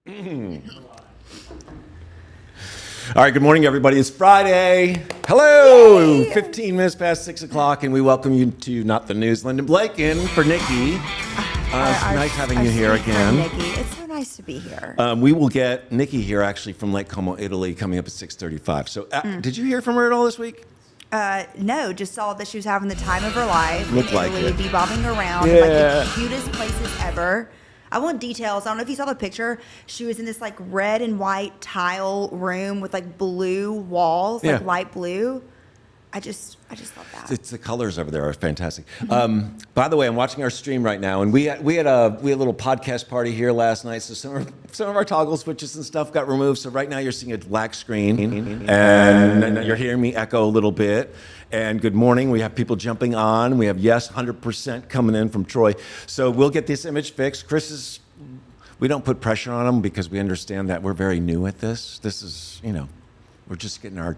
All right, good morning, everybody. It's Friday. Hello! Yay! 15 minutes past 6 o'clock, and we welcome you to Not the News. Lyndon Blake in for Nikki. It's nice having you here again. Nikki. It's so nice to be here. We will get Nikki here, actually, from Lake Como, Italy, coming up at 6:35. So did you hear from her at all this week? No, just saw that she was having the time of her life. Looked in like Italy, it. bebobbing around, Yeah. like the cutest places ever. I want details. I don't know if you saw the picture. She was in this like red and white tile room with like blue walls, like light blue. I just love that. It's the colors over there are fantastic. By the way, I'm watching our stream right now, and we had a little podcast party here last night. So some of our toggle switches and stuff got removed. So right now you're seeing a black screen, and you're hearing me echo a little bit. And good morning. We have people jumping on. We have 100% coming in from Troy. So we'll get this image fixed. We don't put pressure on them because we understand that we're very new at this. This is, we're just getting our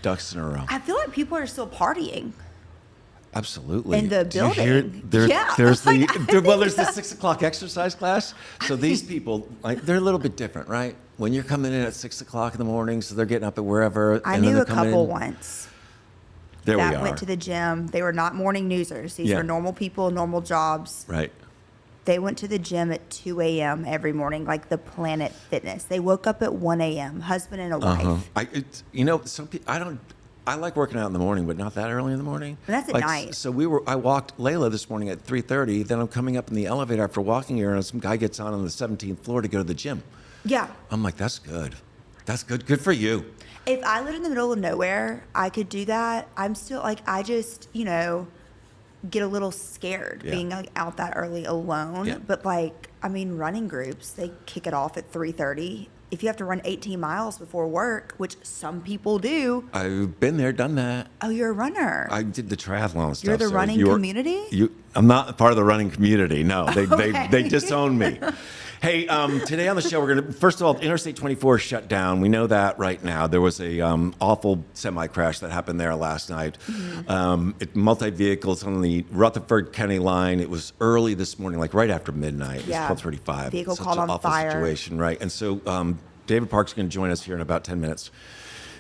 ducks in a row. I feel like people are still partying. Absolutely. In the Do you hear? building. Yeah. There's the 6 o'clock exercise class. So these people, they're a little bit different, right? When you're coming in at 6 o'clock in the morning, so they're getting up at wherever. I and then knew they're a coming couple in. once. There we that are. went to the gym. They were not morning newsers. These were normal people, normal jobs. Right. They went to the gym at 2 a.m. every morning, like the Planet Fitness. They woke up at 1 a.m., husband and a wife. Some people, I like working out in the morning, but not that early in the morning. And that's at night. So I walked Layla this morning at 3:30. Then I'm coming up in the elevator after walking here, and some guy gets on the 17th floor to go to the gym. Yeah. I'm like, that's good. That's good. Good for you. If I lived in the middle of nowhere, I could do that. I'm still I just, get a little scared being out that early alone. Yeah. But running groups, they kick it off at 3:30. If you have to run 18 miles before work, which some people do. I've been there, done that. Oh, you're a runner. I did the triathlon stuff. You're the running community? I'm not part of the running community. No, Okay. they disown me. Hey, today on the show, we're going to, first of all, Interstate 24 is shut down. We know that right now. There was a awful semi-crash that happened there last night. Mm-hmm. Multi-vehicles on the Rutherford County line. It was early this morning, like right after midnight. It was 12:35. Vehicle Such caught an on awful fire. situation, right? And so David Park's going to join us here in about 10 minutes.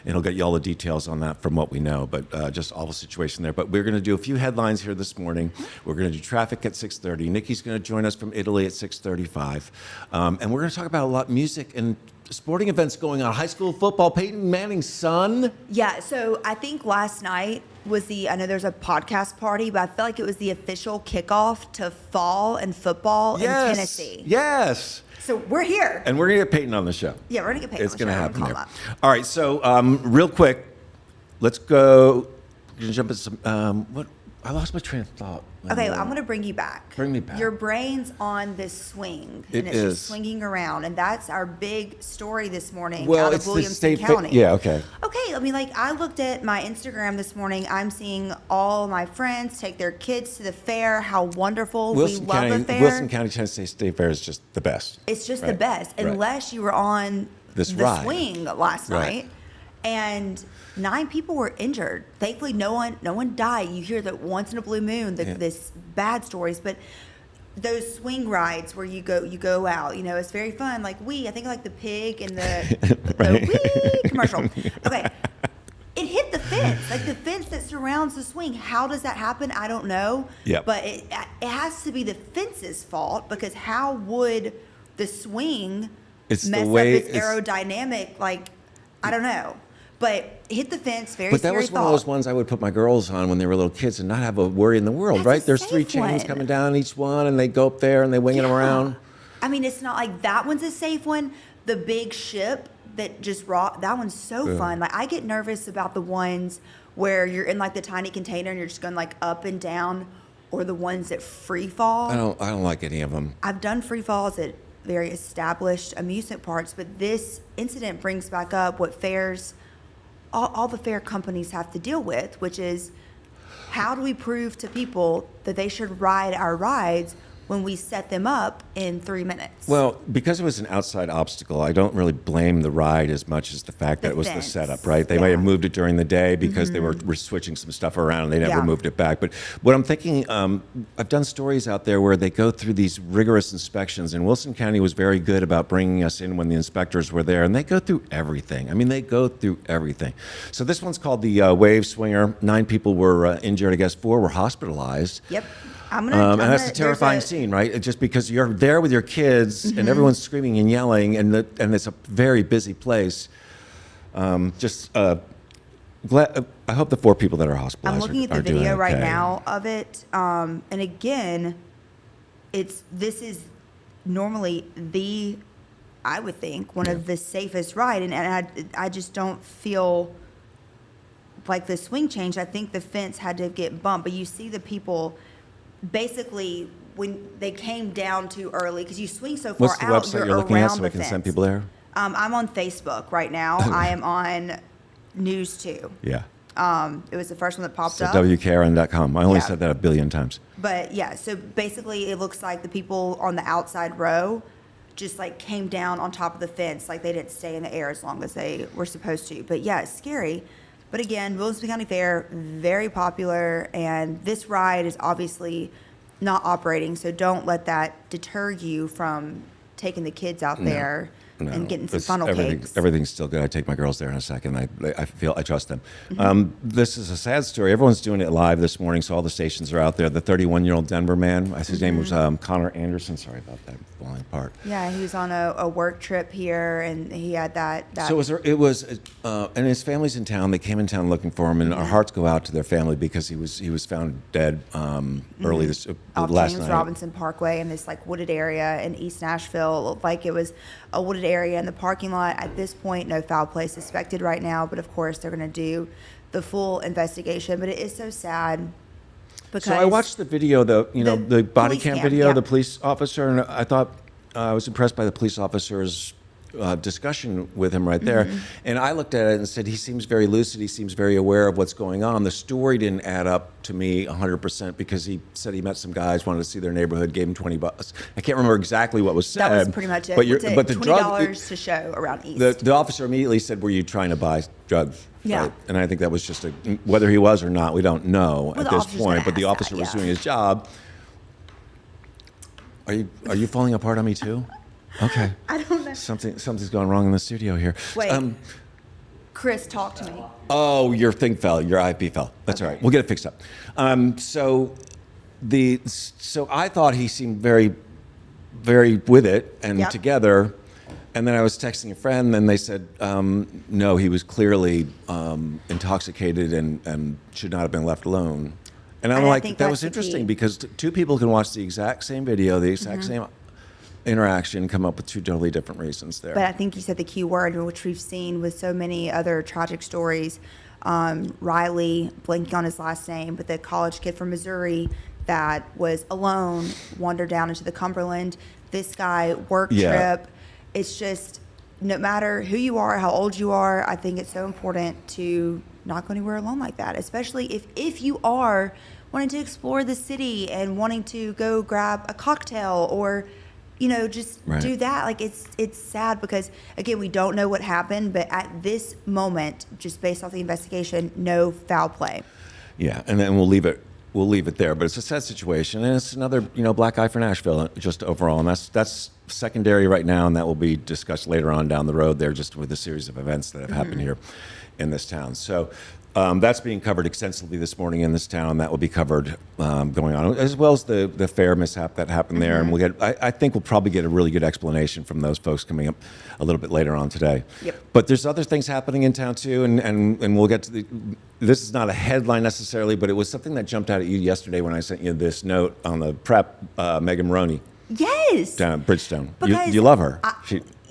And he'll get you all the details on that from what we know, but just awful situation there. But we're going to do a few headlines here this morning. We're going to do traffic at 6:30. Nikki's going to join us from Italy at 6:35. And we're going to talk about a lot of music and sporting events going on. High school football, Peyton Manning's son. Yeah, so I think last night was I know there's a podcast party, but I feel like it was the official kickoff to fall and football in Tennessee. Yes. So we're here. And we're going to get Peyton on the show. Yeah, we're going to get Peyton It's on the going to show. happen there. Call up. All right, so real quick, let's go. We're going to jump into some, I lost my train of thought. Okay, I'm going to bring you back. Bring me back. Your brain's on this swing, and it's is. just swinging around, and that's our big story this morning Well, out it's of the Williamson state County. yeah, okay. Okay, I looked at my Instagram this morning. I'm seeing all my friends take their kids to the fair. How wonderful. We love the fair. Wilson County Tennessee State Fair is just the best. It's just the Right, best, right. unless you were on This the ride. swing last Right. night, and 9 people were injured. Thankfully, no one died. You hear that once in a blue moon, this bad stories, but those swing rides where you go out, it's very fun. I think like the pig and the wee commercial. Okay. It hit the fence, like the fence that surrounds the swing. How does that happen? I don't know. Yep. But it has to be the fence's fault, because how would the swing It's mess the way up its aerodynamic? I don't know. But hit the fence, very But that scary was one of those ones I would put my girls on when they were little kids and not have a worry in the world, That's right? a There's 3 safe chains one. coming down each one, and they go up there and they wing it around. I mean, it's not like that one's a safe one. The big ship that just that one's so fun. I get nervous about the ones where you're in the tiny container and you're just going up and down, or the ones that free fall. I don't like any of them. I've done free falls at very established amusement parks, but this incident brings back up what fairs, all the fair companies have to deal with, which is how do we prove to people that they should ride our rides when we set them up in 3 minutes. Well, because it was an outside obstacle, I don't really blame the ride as much as the fact that it was the fence. setup, right? They may have moved it during the day because they were switching some stuff around and they never Yeah. moved it back. But what I'm thinking, I've done stories out there where they go through these rigorous inspections, and Wilson County was very good about bringing us in when the inspectors were there, and they go through everything. I mean, they go through everything. So this one's called the Wave Swinger. 9 people were injured. I guess 4 were hospitalized. Yep. And that's a terrifying scene, right? It's just because you're there with your kids Mm-hmm. and everyone's screaming and yelling, and it's a very busy place. Glad. I hope the 4 people that are hospitalized. I'm looking at the are doing video right okay. now of it, and again, this is normally I would think one of the safest ride, and I just don't feel like the swing change. I think the fence had to get bumped, but you see the people basically when they came down too early because you swing so far What's the out, website you're looking at around so the we can fence. send people there? I'm on Facebook right now. I am on News 2. Yeah. It was the first one that popped So up. WKRN.com. I only Yeah. said that a billion times. But yeah, so basically it looks like the people on the outside row just like came down on top of the fence. Like they didn't stay in the air as long as they were supposed to. But yeah, it's scary. But again, Williamson County Fair, very popular. And this ride is obviously not operating. So don't let that deter you from taking the kids out there and getting some funnel cakes. Everything's still good. I take my girls there in a second. I trust them. Mm-hmm. This is a sad story. Everyone's doing it live this morning, so all the stations are out there. The 31-year-old Denver man, his name was Connor Anderson. Sorry about that falling apart. Yeah, he was on a work trip here, and he had that. So and his family's in town. They came in town looking for him, and our hearts go out to their family because he was found dead early this off last James night. Robinson Parkway in this like wooded area in East Nashville. It looked like it was a wooded area in the parking lot. At this point, no foul play suspected right now, but of course they're going to do the full investigation. But it is so sad because So I watched the video, the body police cam cam, video, yeah. the police officer, and I thought I was impressed by the police officer's discussion with him right there. And I looked at it and said, he seems very lucid. He seems very aware of what's going on. The story didn't add up to me 100% because he said he met some guys, wanted to see their neighborhood, gave him $20. I can't remember exactly what was said. that was pretty much it. But the $20 to show around East. the officer immediately said, "Were you trying to buy drugs?" Yeah. Right? And I think that was just whether he was or not, we don't know Well, at the this officer's point. gonna But the ask officer that, was yeah. doing his job. Are you falling apart on me too? Okay. I don't know. Something's going wrong in the studio here. Wait. Chris, talk to me. Oh, your thing fell. Your IP fell. That's all right. We'll get it fixed up. So I thought he seemed very, very with it and Yep. together. And then I was texting a friend, and they said, no, he was clearly intoxicated and should not have been left alone. And I'm And I like, think that that's was the interesting key. because 2 people can watch the exact same video, the exact same interaction, come up with 2 totally different reasons there. But I think you said the key word, which we've seen with so many other tragic stories. Riley, blanking on his last name, but the college kid from Missouri that was alone, wandered down into the Cumberland. This guy, work Yeah. trip. It's just, no matter who you are, how old you are, I think it's so important to not go anywhere alone like that, especially if you are wanting to explore the city and wanting to go grab a cocktail or just Right. do that. Like it's sad because again, we don't know what happened, but at this moment, just based off the investigation, no foul play. Yeah, and then we'll leave it there. But it's a sad situation, and it's another black eye for Nashville just overall, and that's secondary right now, and that will be discussed later on down the road there, just with a series of events that have happened here in this town. So. That's being covered extensively this morning in this town. That will be covered going on, as well as the fair mishap that happened there. And I think we'll probably get a really good explanation from those folks coming up a little bit later on today. Yep. But there's other things happening in town too, and we'll get to this is not a headline necessarily, but it was something that jumped out at you yesterday when I sent you this note on the prep, Megan Maroney Yes. down at Bridgestone. Because You love her.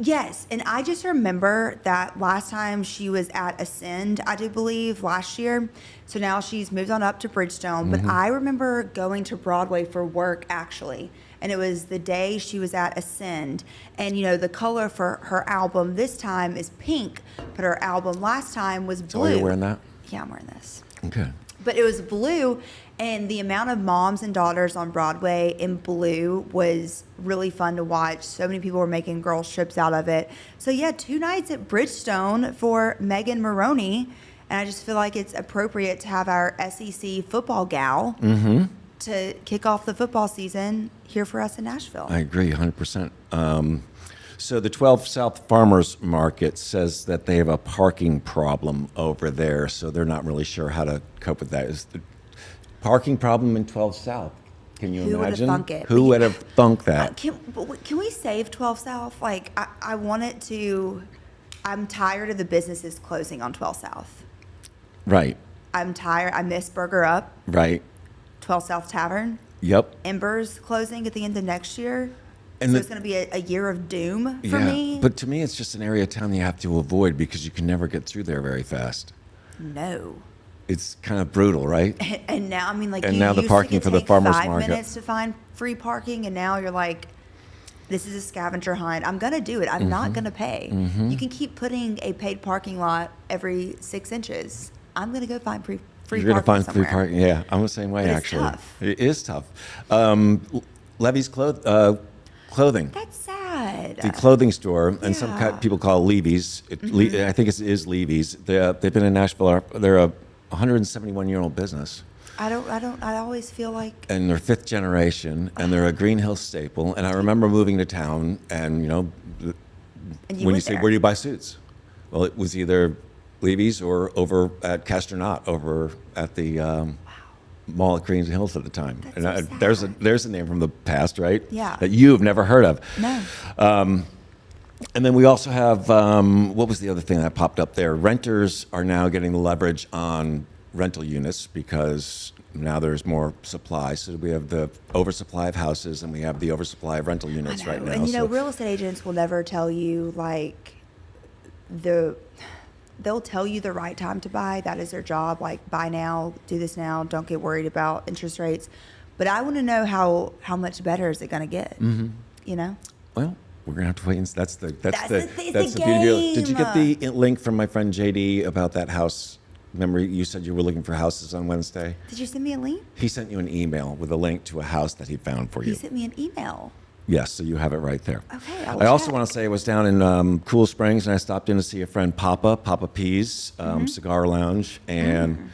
Yes, and I just remember that last time she was at Ascend, I do believe, last year. So now she's moved on up to Bridgestone. But I remember going to Broadway for work, actually. And it was the day she was at Ascend. And, the color for her album this time is pink, but her album last time was blue. Oh, you're wearing that? Yeah, I'm wearing this. Okay. But it was blue, and the amount of moms and daughters on Broadway in blue was really fun to watch. So many people were making girls trips out of it. So yeah, 2 nights at Bridgestone for Megan Maroney, and I just feel like it's appropriate to have our SEC football gal to kick off the football season here for us in Nashville. I agree 100%. So the 12 South Farmers Market says that they have a parking problem over there, so they're not really sure how to cope with that. Is the parking problem in 12 South? Can you Who would have imagine? thunk it? Who would have thunk that? Can we save 12 South? Like, I want it to. I'm tired of the businesses closing on 12 South. Right. I'm tired. I miss Burger Up, Right. 12 South Tavern. Yep. Embers closing at the end of next year. And So it's going to be a year of doom for me. But to me, it's just an area of town you have to avoid because you can never get through there very fast. No. It's kind of brutal, right? And now, I mean, like, And you now the used parking to for the take farmers 5 market. minutes to find free parking, and now you're like, this is a scavenger hunt. I'm going to do it. I'm not going to pay. You can keep putting a paid parking lot every 6 inches. I'm going to go find free You're going to parking find free somewhere. parking. Yeah, I'm the same way, But it's actually. tough. It is tough. Levy's clothing. That's sad. The clothing store, and some Yeah. people call it Levy's. I think it is Levy's. They've been in Nashville. They're a 171-year-old business, I always feel like and they're 5th generation, and they're a Green Hill staple. And I remember moving to town, and and when you went say there. where do you buy suits, well, it was either Levy's or over at Castronaut, over at the mall at Green Hills at the time. That's so There's a name from the past, right? Yeah. That you've never heard of. No. And then we also have, what was the other thing that popped up there? Renters are now getting the leverage on rental units because now there's more supply. So we have the oversupply of houses and we have the oversupply of rental units right now. And So- real estate agents will never tell you like they'll tell you the right time to buy. That is their job. Like, buy now, do this now. Don't get worried about interest rates. But I want to know how much better is it going to get? You know? Well, we're gonna have to wait. And that's the It's the beauty of it. Did you get the link from my friend JD about that house? Remember, you said you were looking for houses on Wednesday. Did you send me a link? He sent you an email with a link to a house that he found for He you. sent me an email. Yes, so you have it right there. Okay, I also want to say I was down in Cool Springs and I stopped in to see a friend, Papa P's Cigar Lounge, and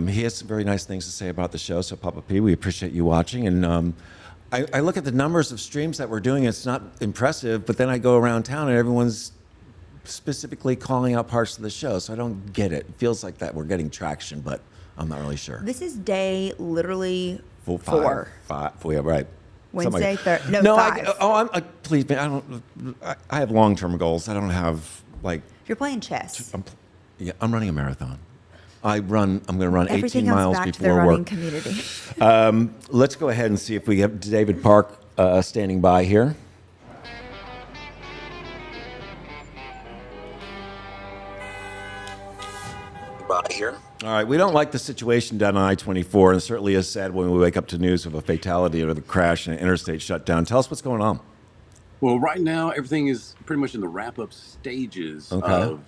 he has some very nice things to say about the show. So Papa P, we appreciate you watching. And I look at the numbers of streams that we're doing. It's not impressive, but then I go around town and everyone's specifically calling out parts of the show. So I don't get it. It feels like that we're getting traction, but I'm not really sure. This is day literally Full 4. Five. Yeah, right. Something Wednesday, like- no, No, 5. please, man, I have long-term goals. I don't have like, You're playing chess. I'm running a marathon. I'm going to run Everything 18 comes miles back to the before running work. community. Let's go ahead and see if we have David Park standing by here. All right, we don't like the situation down on I-24, and it certainly is sad when we wake up to news of a fatality or the crash and an interstate shutdown. Tell us what's going on. Well, right now, everything is pretty much in the wrap-up stages of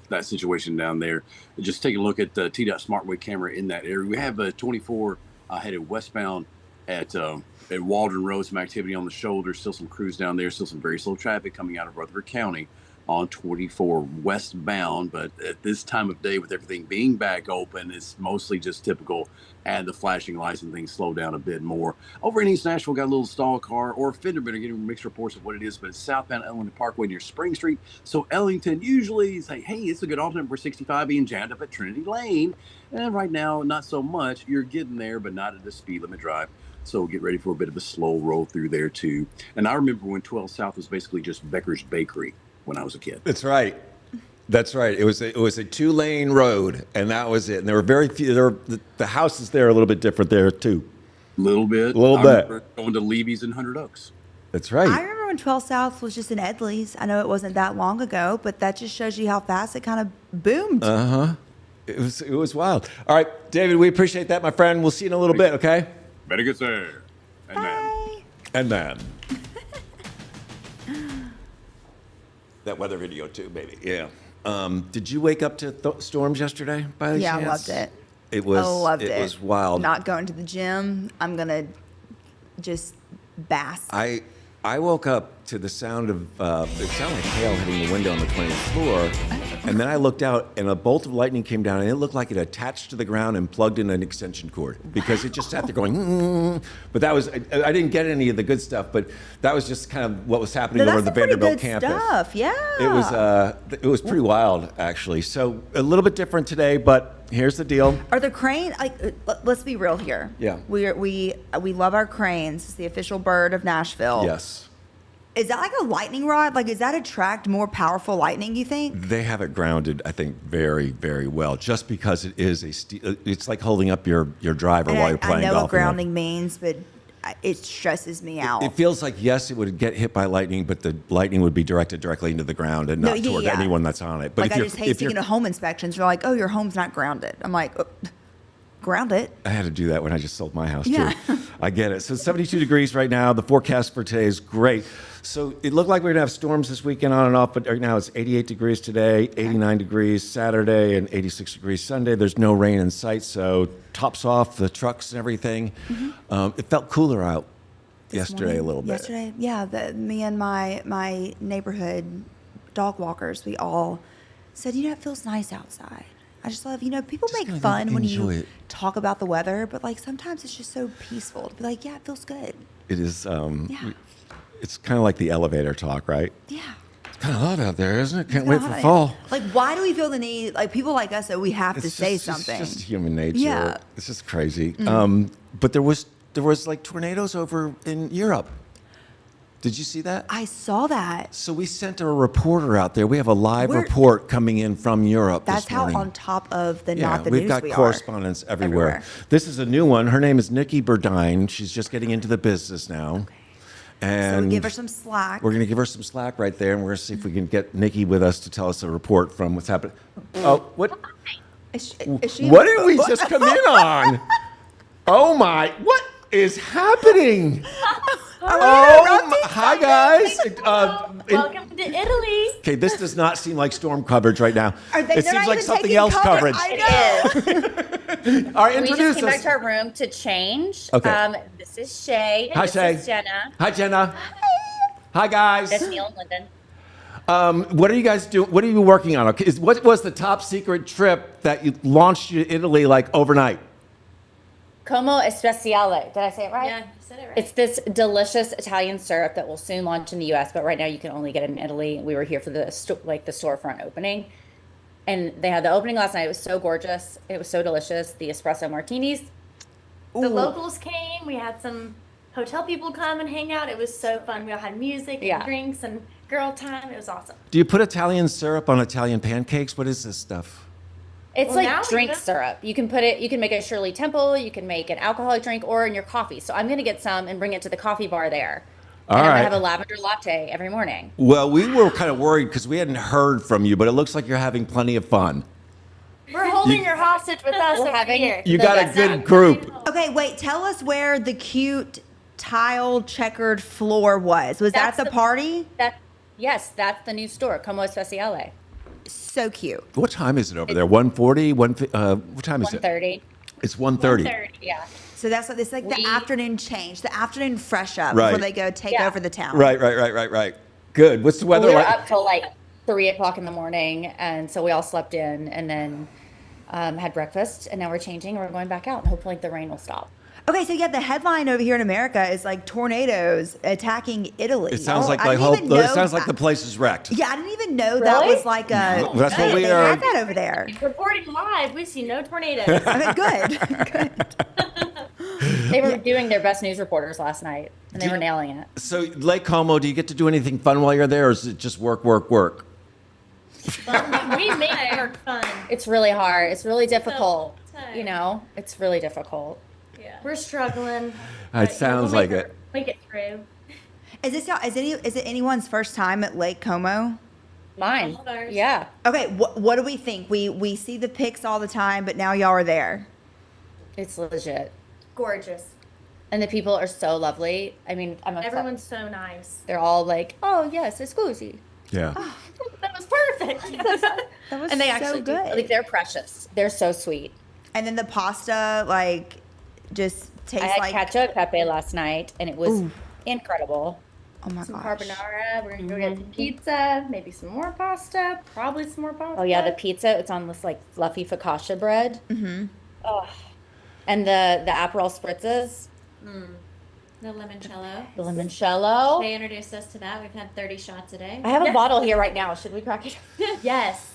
that situation down there. Just take a look at the TDOT SmartWay camera in that area. We have a 24 headed westbound at Waldron Road, some activity on the shoulder, still some crews down there, still some very slow traffic coming out of Rutherford County on 24 westbound. But at this time of day, with everything being back open, it's mostly just typical. And the flashing lights and things slow down a bit more. Over in East Nashville, got a little stall car or a fender bender, getting mixed reports of what it is, but it's southbound Ellington Parkway near Spring Street. So Ellington usually say, hey, it's a good alternate for 65 being jammed up at Trinity Lane. And right now, not so much. You're getting there, but not at the speed limit drive. So get ready for a bit of a slow roll through there too. And I remember when 12 South was basically just Becker's Bakery when I was a kid. That's right. That's right. It was a 2-lane road, and that was it. And there were very few. The houses there are a little bit different there too. A little bit. A little I bit. remember going to Levy's in Hundred Oaks. That's right. I remember when 12 South was just in Edley's. I know it wasn't that long ago, but that just shows you how fast it kind of boomed. It was wild. All right, David, we appreciate that, my friend. We'll see you in a little bit, okay? Better get there. And Bye. And man. That weather video too, baby. Yeah. Did you wake up to storms yesterday by any chance? I loved it. It was. I loved it. It was wild. Not going to the gym. I'm gonna just bask. I woke up to the sound of it sounded like hail hitting the window on the 20th floor, and then I looked out and a bolt of lightning came down and it looked like it attached to the ground and plugged in an extension cord because it just sat there going. But that was I didn't get any of the good stuff, but that was just kind of what was happening over the Vanderbilt campus. Stuff, yeah. It was pretty wild actually. So a little bit different today, but. Here's the deal. Are the crane let's be real here. Yeah. We love our cranes. It's the official bird of Nashville. Yes. Is that like a lightning rod? Like, does that attract more powerful lightning, you think? They have it grounded, I think, very, very well. Just because it is it's like holding up your driver while you're playing golf. I know what grounding means, but it stresses me out. It feels like, yes, it would get hit by lightning, but the lightning would be directed directly into the ground and not toward anyone that's on it. But like, I just hate seeing home inspections. You're like, oh, your home's not grounded. I'm like, oh, ground it. I had to do that when I just sold my house, yeah. too. I get it. So it's 72 degrees right now. The forecast for today is great. So it looked like we were going to have storms this weekend on and off, but right now it's 88 degrees today, 89 degrees Saturday, and 86 degrees Sunday. There's no rain in sight, so tops off the trucks and everything. It felt cooler out yesterday a little bit. Yesterday, yeah. Me and my neighborhood dog walkers, we all said, it feels nice outside. I just love, people Just make fun when you it. talk about the weather, but like sometimes it's just so peaceful to be like, yeah, it feels good. It is. It's kind of like the elevator talk, right? Yeah. It's kind of hot out there, isn't it? Can't wait for fall. Like, why do we feel the need, like people like us, that we have to say something? It's just human nature. Yeah. It's just crazy. But there was like tornadoes over in Europe. Did you see that? I saw that. So we sent a reporter out there. We have a live report coming in from Europe That's this morning. how on top of the Yeah, not the we've news got we correspondents are. everywhere. This is a new one. Her name is Nikki Burdine. She's just getting into the business now. Okay. And so we give her some slack. We're going to give her some slack right there, and we're going to see if we can get Nikki with us to tell us a report from what's happening. Oh, what? Is she What did we just come in on? Oh my! What is happening? Hi guys. Welcome to Italy. Okay, this does not seem like storm coverage right now. It seems like something else coverage. I know. All right, We introduce just came us. back to our room to change. Okay. This is Shay. Hi, this Shay. is Jenna. Hi, Jenna. Hi, guys. That's Neil and Lyndon. What are you guys doing? What are you working on? Okay, what was the top secret trip that you launched you to Italy like overnight? Como Especiale. Did I say it right? Yeah, you said it right. It's this delicious Italian syrup that will soon launch in the U.S., but right now you can only get it in Italy. We were here for the the storefront opening, and they had the opening last night. It was so gorgeous. It was so delicious. The espresso martinis. The locals came. We had some hotel people come and hang out. It was so fun. We all had music and drinks and girl time. It was awesome. Do you put Italian syrup on Italian pancakes? What is this stuff? It's Well, now like we drink know. syrup. You can put it, you can make a Shirley Temple, you can make an alcoholic drink, or in your coffee. So I'm going to get some and bring it to the coffee bar there. All and I'm right. going to have a lavender latte every morning. Well, we were kind of worried because we hadn't heard from you, but it looks like you're having plenty of fun. We're holding your hostage with us We're over having here. You The got a best good time. group. Okay, wait. Tell us where the cute tile checkered floor was. Was That's that the the- party? Yes, that's the new store, Como Especiale. So cute. What time is it over there? 1:40? What time is it? 1:30. It's 1:30. 1:30. Yeah. So that's what it's like, the We- afternoon change, the afternoon fresh up Right. before they go take Yeah. over the town. Right. Good. What's the weather We were like? up till like 3 o'clock in the morning, and so we all slept in and then had breakfast, and now we're changing and we're going back out, and hopefully the rain will stop. Okay, so yeah, the headline over here in America is like tornadoes attacking Italy. It sounds like I the didn't even know the place is wrecked. Yeah, I didn't even know that Really? was like a. No, that's what we they are- had that over there. Reporting live, we see no tornadoes. Okay, good. They were doing their best news reporters last night, and they were nailing it. So Lake Como, do you get to do anything fun while you're there, or is it just work? We make work fun. It's really hard. It's really difficult. tight. You know, it's really difficult. Yeah. We're struggling. It but, sounds we'll like make it. Make it through. Is it anyone's first time at Lake Como? Mine. All of ours. Yeah. Okay, what do we think? We see the pics all the time, but now y'all are there. It's legit. Gorgeous. And the people are so lovely. I mean, I'm obsessed. Everyone's so nice. They're all like, oh, yes, it's cozy. Yeah. That was perfect. That was And they so actually good. do. Like, they're precious. They're so sweet. And then the pasta, like, just I tastes had like. cacio e pepe last night, and it was incredible. Oh my Some gosh. carbonara. We're gonna go get some pizza, maybe some more pasta, probably some more pasta. Oh yeah, the pizza. It's on this like fluffy focaccia bread. Oh, and the Aperol spritzes, The limoncello. the limoncello. They introduced us to that. We've had 30 shots a day. I have a bottle here right now. Should we crack it? Yes.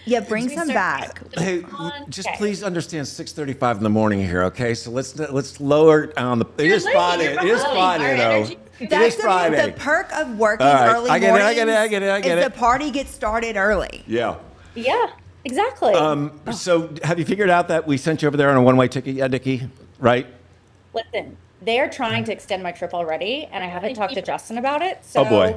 Yeah, bring Should we some start- back. Hey, on? just Okay. please understand 6:35 in the morning here, okay? So let's lower it on the. It is late, Friday. you're It is behind. Friday Our though. energy- It That's is Friday. The perk of working All right, early I get it, I mornings get it, I get it, I get it, I get is it. the party gets started early. Yeah. Exactly. So have you figured out that we sent you over there on a one-way ticket yet, Nikki? Right? Listen, they are trying to extend my trip already, and I haven't talked to Justin about it. So Oh, boy.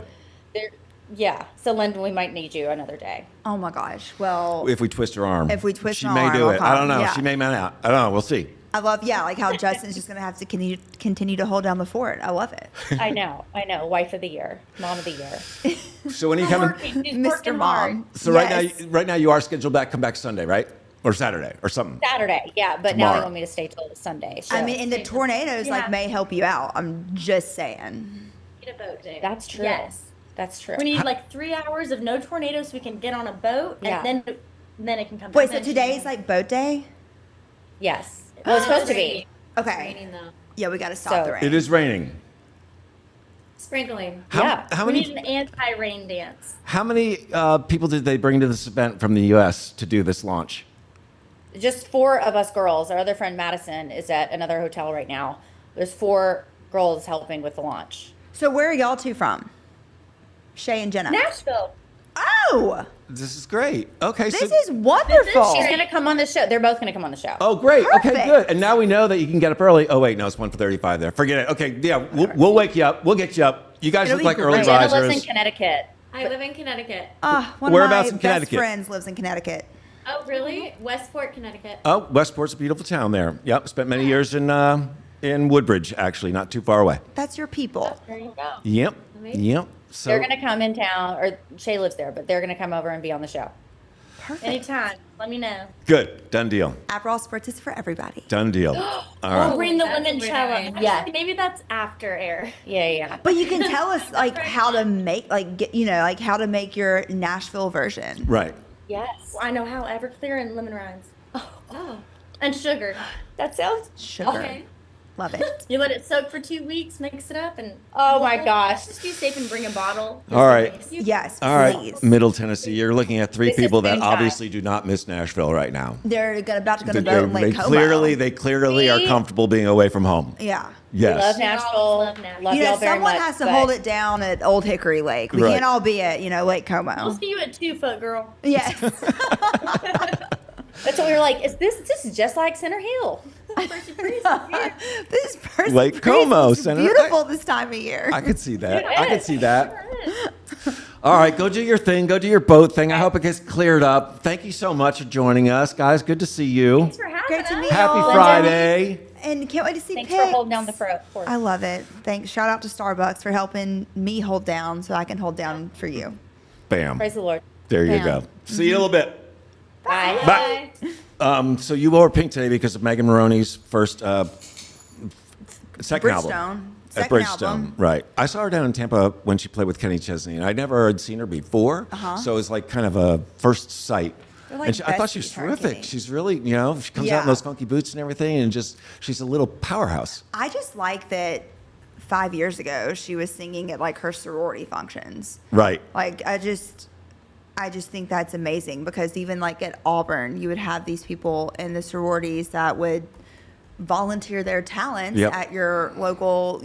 they're- Yeah. So Lyndon, we might need you another day. Oh my gosh. Well, If we twist her arm. If we twist she her may arm, do I'll it. I come. don't know. Yeah. She may not. I don't know. We'll see. I love, like how Justin's just going to have to continue to hold down the fort. I love it. I know. Wife of the year, mom of the year. So when are you coming? Working. She's Mr. working hard. Mom. So Yes. right now you are scheduled back. Come back Sunday, right? Or Saturday or something. Saturday, yeah, but now Tomorrow. they want me to stay till Sunday. So I mean, and the tornadoes Yeah. may help you out. I'm just saying. Get a boat day. that's true. Yes. That's true. We need like 3 hours of no tornadoes so we can get on a boat, Yeah. and then it can come. Wait, back. so today's like boat day? Yes. Well, it's supposed to be. Raining. Okay. Raining though. Yeah, we got to stop So- the rain. It is raining. Sprinkling. Yeah. How We many? need an anti-rain dance. How many people did they bring to this event from the U.S. to do this launch? Just 4 of us girls. Our other friend Madison is at another hotel right now. There's 4 girls helping with the launch. So where are y'all two from? Shay and Jenna. Nashville. Oh, This is great. Okay, this so is wonderful. She's gonna come on the show. They're both gonna come on the show. oh great. Okay, Perfect. good. And now we know that you can get up early. Oh wait, no, it's 1:35 there. Forget it. Okay, yeah, we'll wake you up. We'll get you up. You guys It'll look be like early great. Jenna lives in risers. Connecticut. I live in Connecticut. One Whereabouts of my in best Connecticut? friends lives in Connecticut. Oh, really? Westport, Connecticut. Oh, Westport's a beautiful town there. Yep, spent many years in Woodbridge, actually, not too far away. That's your people. There you go. Yep. Amazing. Yep. So They're gonna come in town, or Shay lives there, but they're gonna come over and be on the show. Perfect. Anytime. Let me know. good. Done deal. Aperol Spritz is for everybody. Done deal. All We'll right. bring the That's limoncello. very Yeah. Maybe that's after air. Yeah. But you can tell us like how to make like how to make your Nashville version. Right. Yes. I know how Everclear and lemon rinds. Oh. And sugar. That sounds. Sugar. Okay. Love it. You let it soak for 2 weeks, mix it up, and Oh my gosh. just be safe and bring a bottle. All right. Yes, All right. please. Middle Tennessee. You're looking at 3 This is people that big time. obviously do not miss Nashville right now. They're about to go to They, vote in Lake Como. they clearly are See? comfortable being away from home. Yeah. Yes. Love Nashville. Love Nashville. Love You know, y'all very someone much. has to but- hold it down at Old Hickory Lake. We Right. can't all be at, Lake We'll Como. see you at 2 foot, girl. Yes. That's what we were like. This is just like Center Hill. This person Lake Como, is Senator. beautiful this time of year. I could see that. I It could is. see that. All right, go do your thing. Go do your boat thing. I hope it gets cleared up. Thank you so much for joining us, guys. Good to see you. Thanks for having Great to us. meet Happy y'all. Friday. And can't wait to see Thanks pics. for holding down the fort. I love it. Thanks. Shout out to Starbucks for helping me hold down so I can hold down for you. Bam. Praise the Lord. There you Bam. go. See you in a little bit. Bye. Bye. So you wore pink today because of Megan Maroney's first second album. Bridgestone. At Second Bridgestone, album. right. I saw her down in Tampa when she played with Kenny Chesney, and I'd never had seen her before, so it was like kind of a first sight. They're like And I thought she was besties, her and terrific. Kenny. She's really, she comes out Yeah. in those funky boots and everything, and she's a little powerhouse. I just like that 5 years ago she was singing at like her sorority functions. Right. Like I just think that's amazing because even like at Auburn, you would have these people in the sororities that would volunteer their talents Yep. at your local,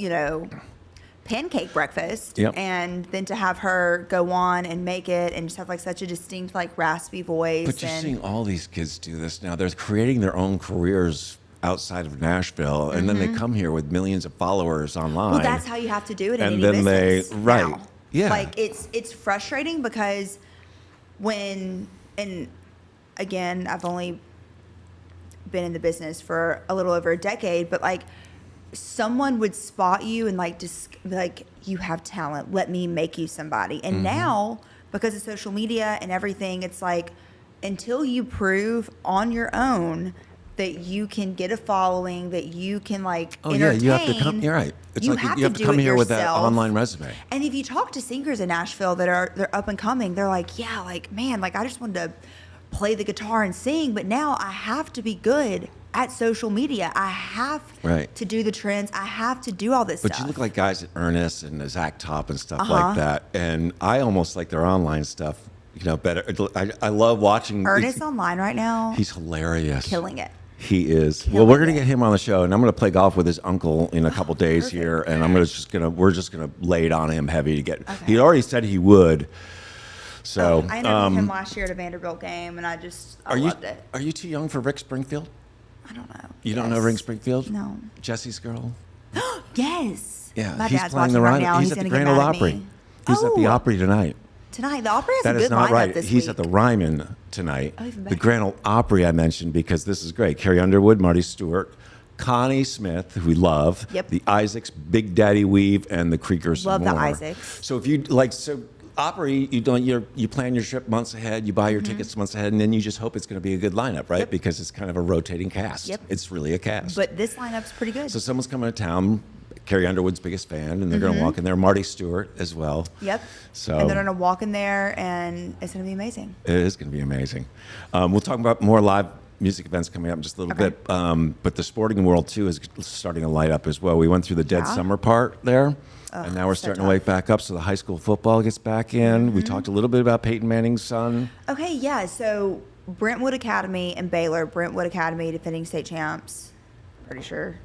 pancake breakfast. Yep. And then to have her go on and make it and just have like such a distinct like raspy voice. But you're and seeing all these kids do this now. They're creating their own careers outside of Nashville, and then they come here with millions of followers online. Well, that's how you have to do it in And any then they- business. right. now. Yeah. Like it's frustrating because and again, I've only been in the business for a little over a decade, but like someone would spot you and like just be like, you have talent. Let me make you somebody. And now because of social media and everything, it's like until you prove on your own that you can get a following, that you can like entertain. You have to come. You're right. It's you like have you have to to do come it here with that yourself. online resume. And if you talk to singers in Nashville they're up and coming, they're like, yeah, like man, like I just wanted to play the guitar and sing, but now I have to be good at social media. I have to do the trends. I have to do all this But stuff. you look like guys at Ernest and the Zach Top and stuff like that. And I almost like their online stuff, better. I love watching. Ernest online right now. He's hilarious. Killing it. He is. Well, we're going to get him on the show, and I'm going to play golf with his uncle in a couple days perfect. here, and we're just going to lay it on him heavy to get. Okay. He already said he would. So I interviewed him last year at a Vanderbilt game, and I loved it. Are you too young for Rick Springfield? I don't know. You don't know Rick Springfield? No. Jesse's girl. Yes. Yeah, My he's dad's playing watching the right Ryman. now. He's He's at the gonna get Grand Ole mad at Opry. me. He's at the Opry tonight. Tonight, the Opry has That a is good not lineup right. this He's week. at the Ryman tonight. Oh, even the better. Grand Ole Opry I mentioned because this is great. Carrie Underwood, Marty Stewart, Connie Smith, who we love. Yep. The Isaacs, Big Daddy Weave, and the Creekers. Love and the more. Isaacs. So if you Opry, you plan your trip months ahead. You buy your tickets months ahead, and then you just hope it's going to be a good lineup, right? Yep. Because it's kind of a rotating cast. Yep. It's really a cast. But this lineup's pretty good. So someone's coming to town. Carrie Underwood's biggest fan, and they're going to walk in there. Marty Stewart as well. Yep. So and they're going to walk in there, and it's going to be amazing. it is going to be amazing. We'll talk about more live music events coming up in just a little bit. But the sporting world, too, is starting to light up as well. We went through the dead summer part there, and now we're so starting to wake back up. So the high school football gets back in. We talked a little bit about Peyton Manning's son. Okay, yeah. So Brentwood Academy and Baylor. Brentwood Academy defending state champs. Pretty sure.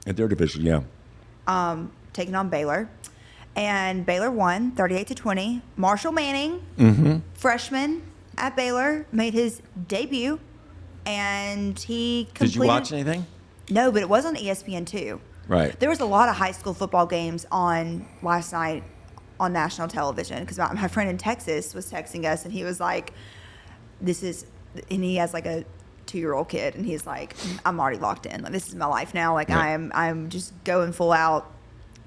In their division, yeah. Taking on Baylor. And Baylor won 38-20. Marshall Manning, freshman at Baylor, made his debut. And he completed... Did you watch anything? No, but it was on ESPN2. Right. There was a lot of high school football games on last night on national television because my friend in Texas was texting us, and he was like, and he has like a 2-year-old kid, and he's like, I'm already locked in. Like, this is my life now. Like, Right. I'm just going full out.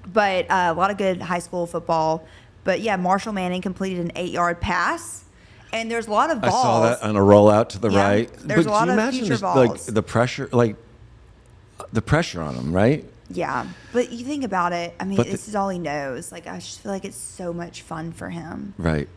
But a lot of good high school football. But yeah, Marshall Manning completed an 8-yard pass, and there's a lot of balls. I saw that on a rollout to the Yeah, right. there's But a lot can you of imagine future this, balls. the pressure, the pressure on him, right? Yeah, but you think about it. I mean, But this is all he knows. Like, I just feel like it's so much fun for him. Right.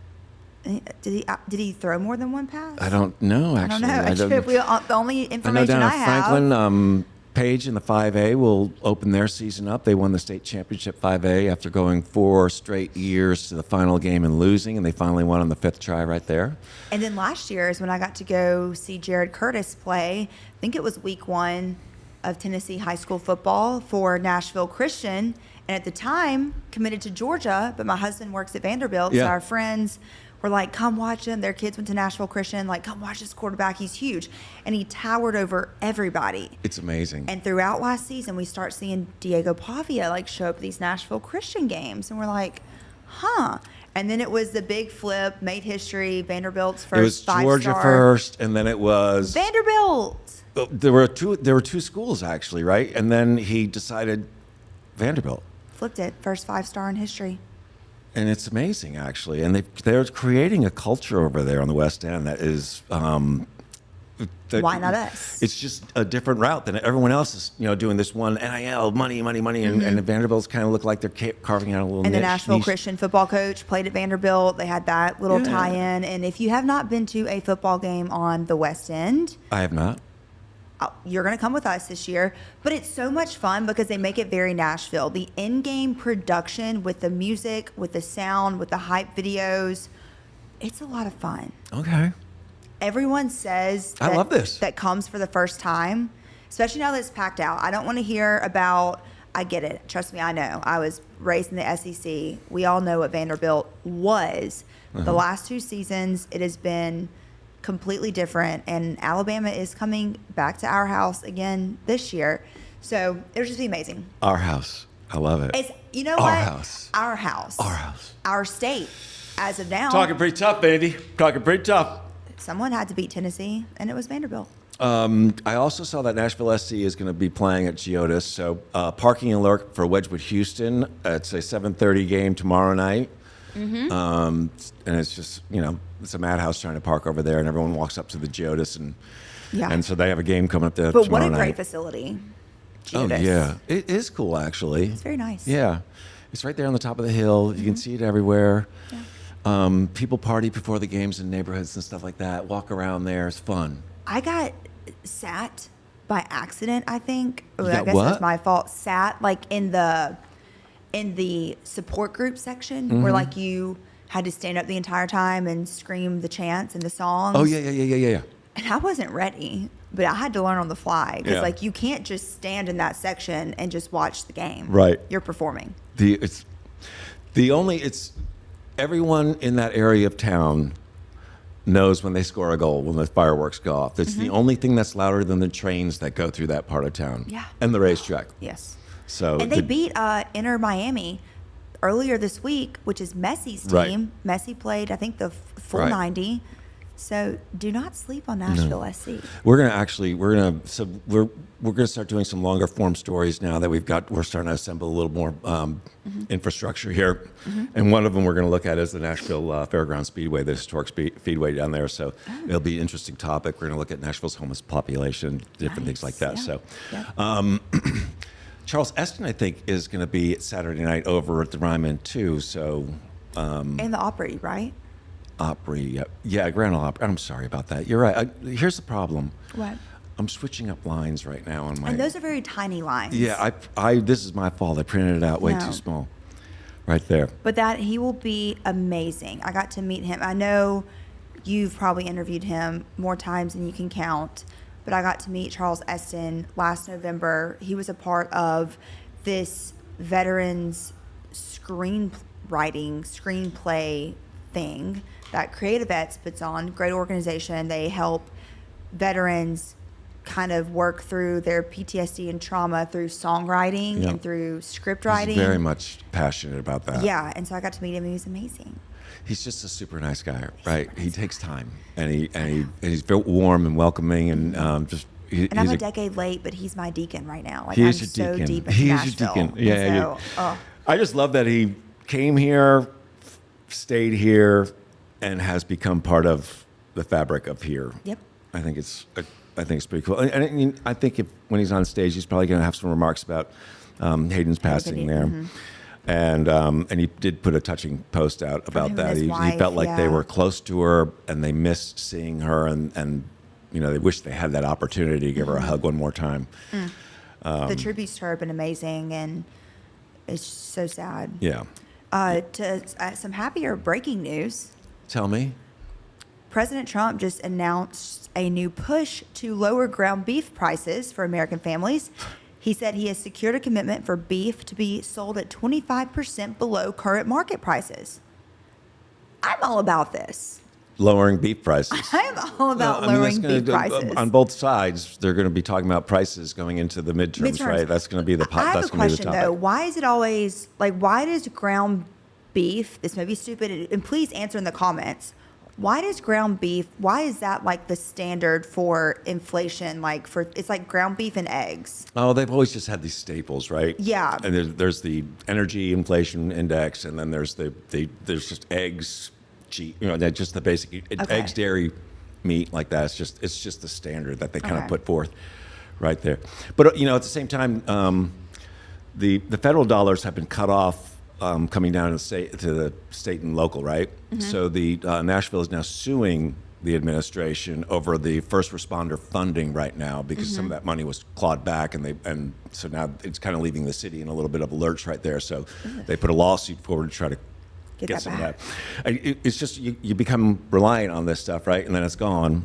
Did he throw more than one pass? I don't know, I don't actually. know. The only I know information down I at have. Franklin, Page in the 5A will open their season up. They won the state championship 5A after going 4 straight years to the final game and losing, and they finally won on the 5th try right there. And then last year is when I got to go see Jared Curtis play. I think it was week 1 of Tennessee high school football for Nashville Christian. And at the time, committed to Georgia, but my husband works at Vanderbilt. Yeah. So our friends were like, come watch him. Their kids went to Nashville Christian. Like, come watch this quarterback. He's huge. And he towered over everybody. It's amazing. And throughout last season, we start seeing Diego Pavia like show up at these Nashville Christian games. And we're like, huh. And then it was the big flip, made history, Vanderbilt's first It was Georgia 5-star. first, and then it was Vanderbilt. there were two schools actually, right? And then he decided Vanderbilt. Flipped it. First 5-star in history. And it's amazing, actually. And they're creating a culture over there on the West End that is. Why not us? It's just a different route than everyone else is, doing this one NIL, money, and the Vanderbilts kind of look like they're carving out a little And the niche. Nashville Christian football coach played at Vanderbilt. They had that little tie-in. And if you have not been to a football game on the West End, I have not. you're going to come with us this year. But it's so much fun because they make it very Nashville. The in-game production with the music, with the sound, with the hype videos, it's a lot of fun. Okay. Everyone says I love this. That comes for the first time, especially now that it's packed out. I don't want to hear about, I get it. Trust me, I know. I was raised in the SEC. We all know what Vanderbilt was. The last 2 seasons, it has been completely different, and Alabama is coming back to our house again this year. So it'll just be amazing. Our house. I love it. It's, you know Our what? house. Our house. Our house. Our state. As of now, Talking pretty tough, baby. Talking pretty tough. someone had to beat Tennessee, and it was Vanderbilt. I also saw that Nashville SC is going to be playing at Geodis. So parking alert for Wedgwood Houston. It's a 7:30 game tomorrow night. And it's just, it's a madhouse trying to park over there, and everyone walks up to the Geodis, and so they have a game coming up there But tomorrow what a night. great facility. Oh, Geodis. yeah. It is cool, actually. It's very nice. Yeah. It's right there on the top of the hill. You can see it everywhere. Yeah. People party before the games in neighborhoods and stuff like that. Walk around there. It's fun. I got sat by accident, I think. You I got guess what? it was my fault. Sat like in the support group section where like you had to stand up the entire time and scream the chants and the songs. Oh, yeah. And I wasn't ready, but I had to learn on the fly because Yeah. like you can't just stand in that section and just watch the game. Right. You're performing. Everyone in that area of town knows when they score a goal, when the fireworks go off. It's the only thing that's louder than the trains that go through that part of town. Yeah. And the racetrack. Yes. So And they beat Inter Miami earlier this week, which is Messi's team. Right. Messi played, I think, the full Right. 90. So do not sleep on Nashville SC. we're gonna start doing some longer form stories now that we're starting to assemble a little more infrastructure here, and one of them we're going to look at is the Nashville Fairground Speedway, the historic speedway down there. So it'll be an interesting topic. We're going to look at Nashville's homeless population, different things like that. Yeah. So. Yeah. Charles Esten, I think, is going to be Saturday night over at the Ryman too. So And the Opry, right? Opry, yeah, Grand Ole Opry. I'm sorry about that. You're right. Here's the problem. What? I'm switching up lines right now on my. And those are very tiny lines. Yeah, I this is my fault. I printed it out way No. too small. Right there. But he will be amazing. I got to meet him. I know you've probably interviewed him more times than you can count, but I got to meet Charles Esten last November. He was a part of this veterans screenplay thing that Creative Vets puts on. Great organization. They help veterans kind of work through their PTSD and trauma through songwriting Yeah. and through script He's writing. very much passionate about that. Yeah, and so I got to meet him. He was amazing. He's just a super nice guy, right? He takes time, and he's very warm and welcoming, and just. And I'm a decade late, but he's my deacon right now. Like He I'm is your so deacon. deep into He is Nashville. your deacon. Yeah, And yeah. so, I just love that he came here, stayed here, and has become part of the fabric of here. Yep. I think it's pretty cool. And I think when he's on stage, he's probably going to have some remarks about Hayden's passing there. And he did put a touching post out about him and that. his He wife, felt like they yeah. were close to her, and they missed seeing her, and they wish they had that opportunity to give her a hug one more time. the tributes to her have been amazing, and it's so sad. Yeah. Some happier breaking news. Tell me. President Trump just announced a new push to lower ground beef prices for American families. He said he has secured a commitment for beef to be sold at 25% below current market prices. I'm all about this. Lowering beef prices. I'm all about No, I mean, lowering that's beef prices. On both sides, they're going to be talking about prices going into the midterms, right? That's going to be the I have that's a going to be the question topic. though. Why is it always why does ground beef? This may be stupid, and please answer in the comments. Why does ground beef? Why is that like the standard for inflation? It's like ground beef and eggs. Oh, they've always just had these staples, right? Yeah. And there's the energy inflation index, and then there's there's just eggs, just the basic eggs, dairy, meat like that. It's just the standard that they kind of put forth, right there. But at the same time, the federal dollars have been cut off. Coming down to the state and local, right? Mm-hmm. So the Nashville is now suing the administration over the first responder funding right now because some of that money was clawed back, and so now it's kind of leaving the city in a little bit of a lurch right there. So they put a lawsuit forward to try to Get get that some back. of that. It's just you become reliant on this stuff, right? And then it's gone.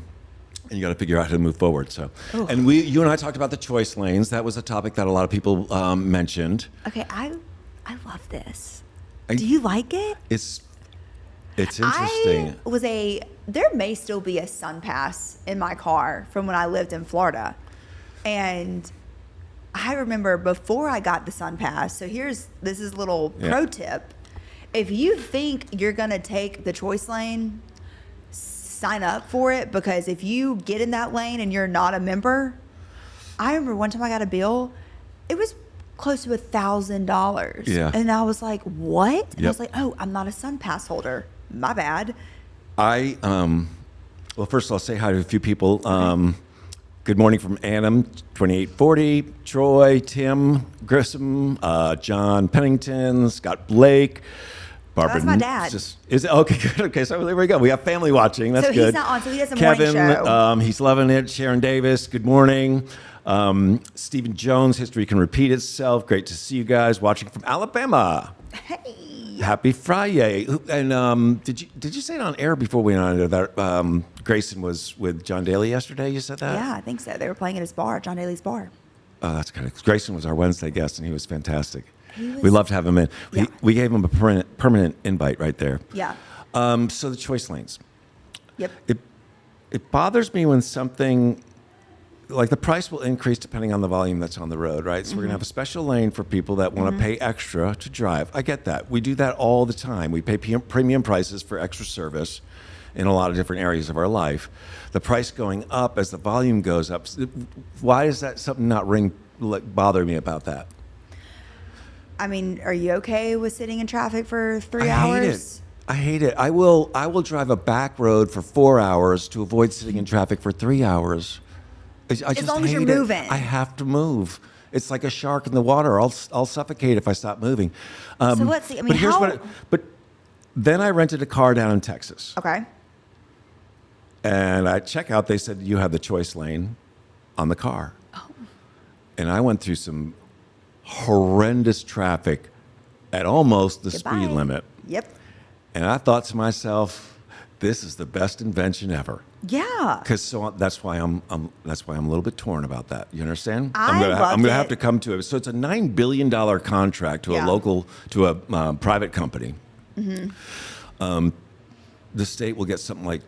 And you got to figure out how to move forward. So, and you and I talked about the choice lanes. That was a topic that a lot of people mentioned. Okay, I love this. Do you like it? It's interesting. There may still be a sun pass in my car from when I lived in Florida. And I remember before I got the sun pass, so this is a little pro tip. If you think you're going to take the choice lane, sign up for it, because if you get in that lane and you're not a member, I remember one time I got a bill, it was close to $1,000. Yeah. And I was like, what? And I Yep. was like, oh, I'm not a Sun Pass holder. My bad. Well, first I'll say hi to a few people. Good morning from Annam, 2840, Troy, Tim Grissom, John Pennington, Scott Blake, Barbara. That's my dad. Is it okay? Good. Okay, so there we go. We have family watching. That's So good. he's not on, so he does a Kevin, morning show. He's loving it. Sharon Davis, good morning. Stephen Jones, history can repeat itself. Great to see you guys watching from Alabama. Hey. Happy Friday. And did you say it on air before we went on that Grayson was with John Daly yesterday? You said that? Yeah, I think so. They were playing at his bar, John Daly's bar. Oh, that's good. Grayson was our Wednesday guest, and he was fantastic. He was- We loved to have him in. Yeah. We gave him a permanent invite right there. Yeah. So the choice lanes. Yep. It bothers me when something like the price will increase depending on the volume that's on the road, right? So we're gonna have a special lane for people that want to pay extra to drive. I get that. We do that all the time. We pay premium prices for extra service in a lot of different areas of our life. The price going up as the volume goes up. Why is that something not bother me about that? I mean, are you okay with sitting in traffic for 3 hours? I hate it. I will drive a back road for 4 hours to avoid sitting in traffic for 3 hours. I just long as you're hate it. moving. I have to move. It's like a shark in the water. I'll suffocate if I stop moving. So let's see. I mean, but here's how? but then I rented a car down in Texas, Okay. and at checkout they said you have the choice lane on the car. Oh. And I went through some horrendous traffic at almost the Goodbye. speed limit. Yep. And I thought to myself, this is the best invention ever. Yeah. Because that's why I'm a little bit torn about that. You understand? I I'm loved gonna have it. to come to it. So it's a $9 billion contract to Yeah. a private company. The state will get something like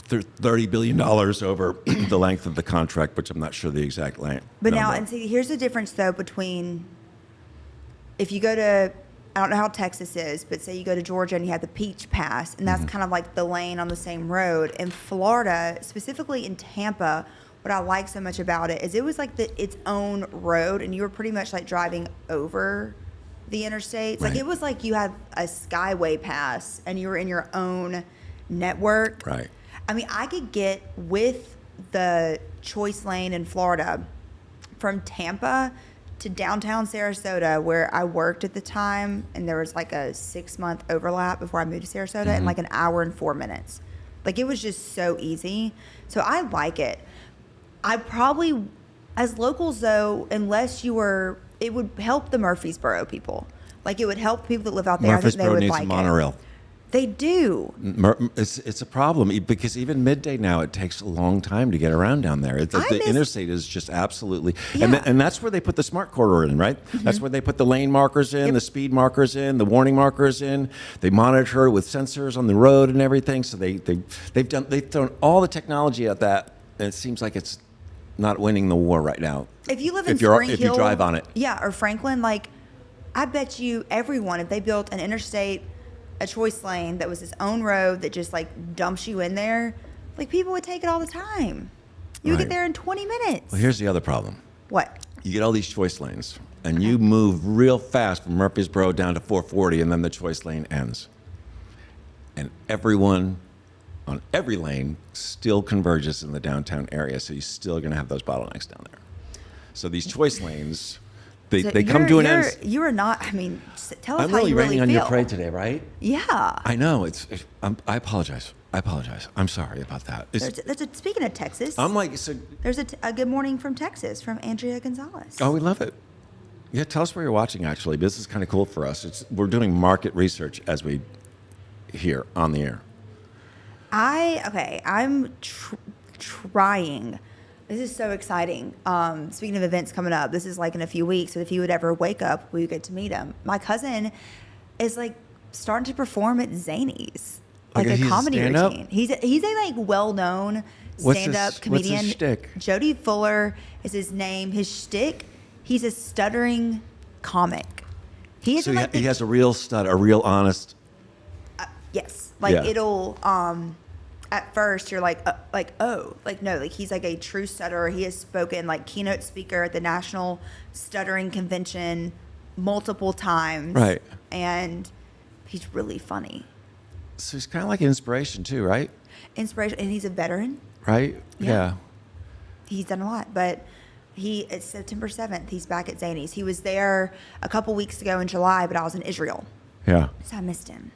$30 billion over the length of the contract, which I'm not sure the exact length. But now, and see, here's the difference though between if you go to, I don't know how Texas is, but say you go to Georgia and you have the Peach Pass, and that's kind of like the lane on the same road. In Florida, specifically in Tampa, what I like so much about it is it was like its own road, and you were pretty much like driving over the interstates. Like Right. it was like you had a Skyway Pass, and you were in your own network. Right. I mean, I could get with the choice lane in Florida from Tampa to downtown Sarasota, where I worked at the time, and there was like a 6-month overlap before I moved to Sarasota, in like an hour and 4 minutes. Like it was just so easy. So I like it. I probably, as locals though, unless you were, it would help the Murfreesboro people. Like it would help people that live out there. I think they Murfreesboro would needs like a monorail. it. They do. It's a problem because even midday now it takes a long time to get around down there. The interstate is just absolutely, Yeah. and that's where they put the smart corridor in, right? That's where they put the lane markers in, the speed markers in, the warning markers in. They monitor it with sensors on the road and everything. So they've thrown all the technology at that, and it seems like it's not winning the war right now. If you live in if Spring you Hill, drive on it. yeah, or Franklin, like I bet you everyone, if they built an interstate, a choice lane that was its own road that just like dumps you in there, like people would take it all the time. You would Right. get there in 20 minutes. Well, here's the other problem. What? You get all these choice lanes, and you move real fast from Murfreesboro down to 440, and then the choice lane ends. And everyone on every lane still converges in the downtown area, so you're still going to have those bottlenecks down there. So these choice lanes, they So come to an end. You are not. I mean, tell us I'm how really you really raining on feel. your parade today, right? Yeah. I know. I apologize. I'm sorry about that. Speaking of Texas, I'm like, so, there's a good morning from Texas from Andrea Gonzalez. oh, we love it. Yeah, tell us where you're watching, actually. This is kind of cool for us. We're doing market research as we here on the air. I'm trying. This is so exciting. Speaking of events coming up, this is like in a few weeks. So if he would ever wake up, we would get to meet him. My cousin is like starting to perform at Zanies, like Okay, a he's a comedy stand-up? routine. He's a like well-known What's stand-up his comedian. shtick? Jody Fuller is his name. His shtick, he's a stuttering comic. He So isn't like he has a real honest. yes, like Yeah. it'll at first you're like oh, like no, like he's like a true stutterer. He has spoken like keynote speaker at the National Stuttering Convention multiple times. Right. And he's really funny. So he's kind of like an inspiration too, right? Inspiration, and he's a veteran. Right? Yeah. He's done a lot, but it's September 7th. He's back at Zanies. He was there a couple weeks ago in July, but I was in Israel. Yeah. So I missed him.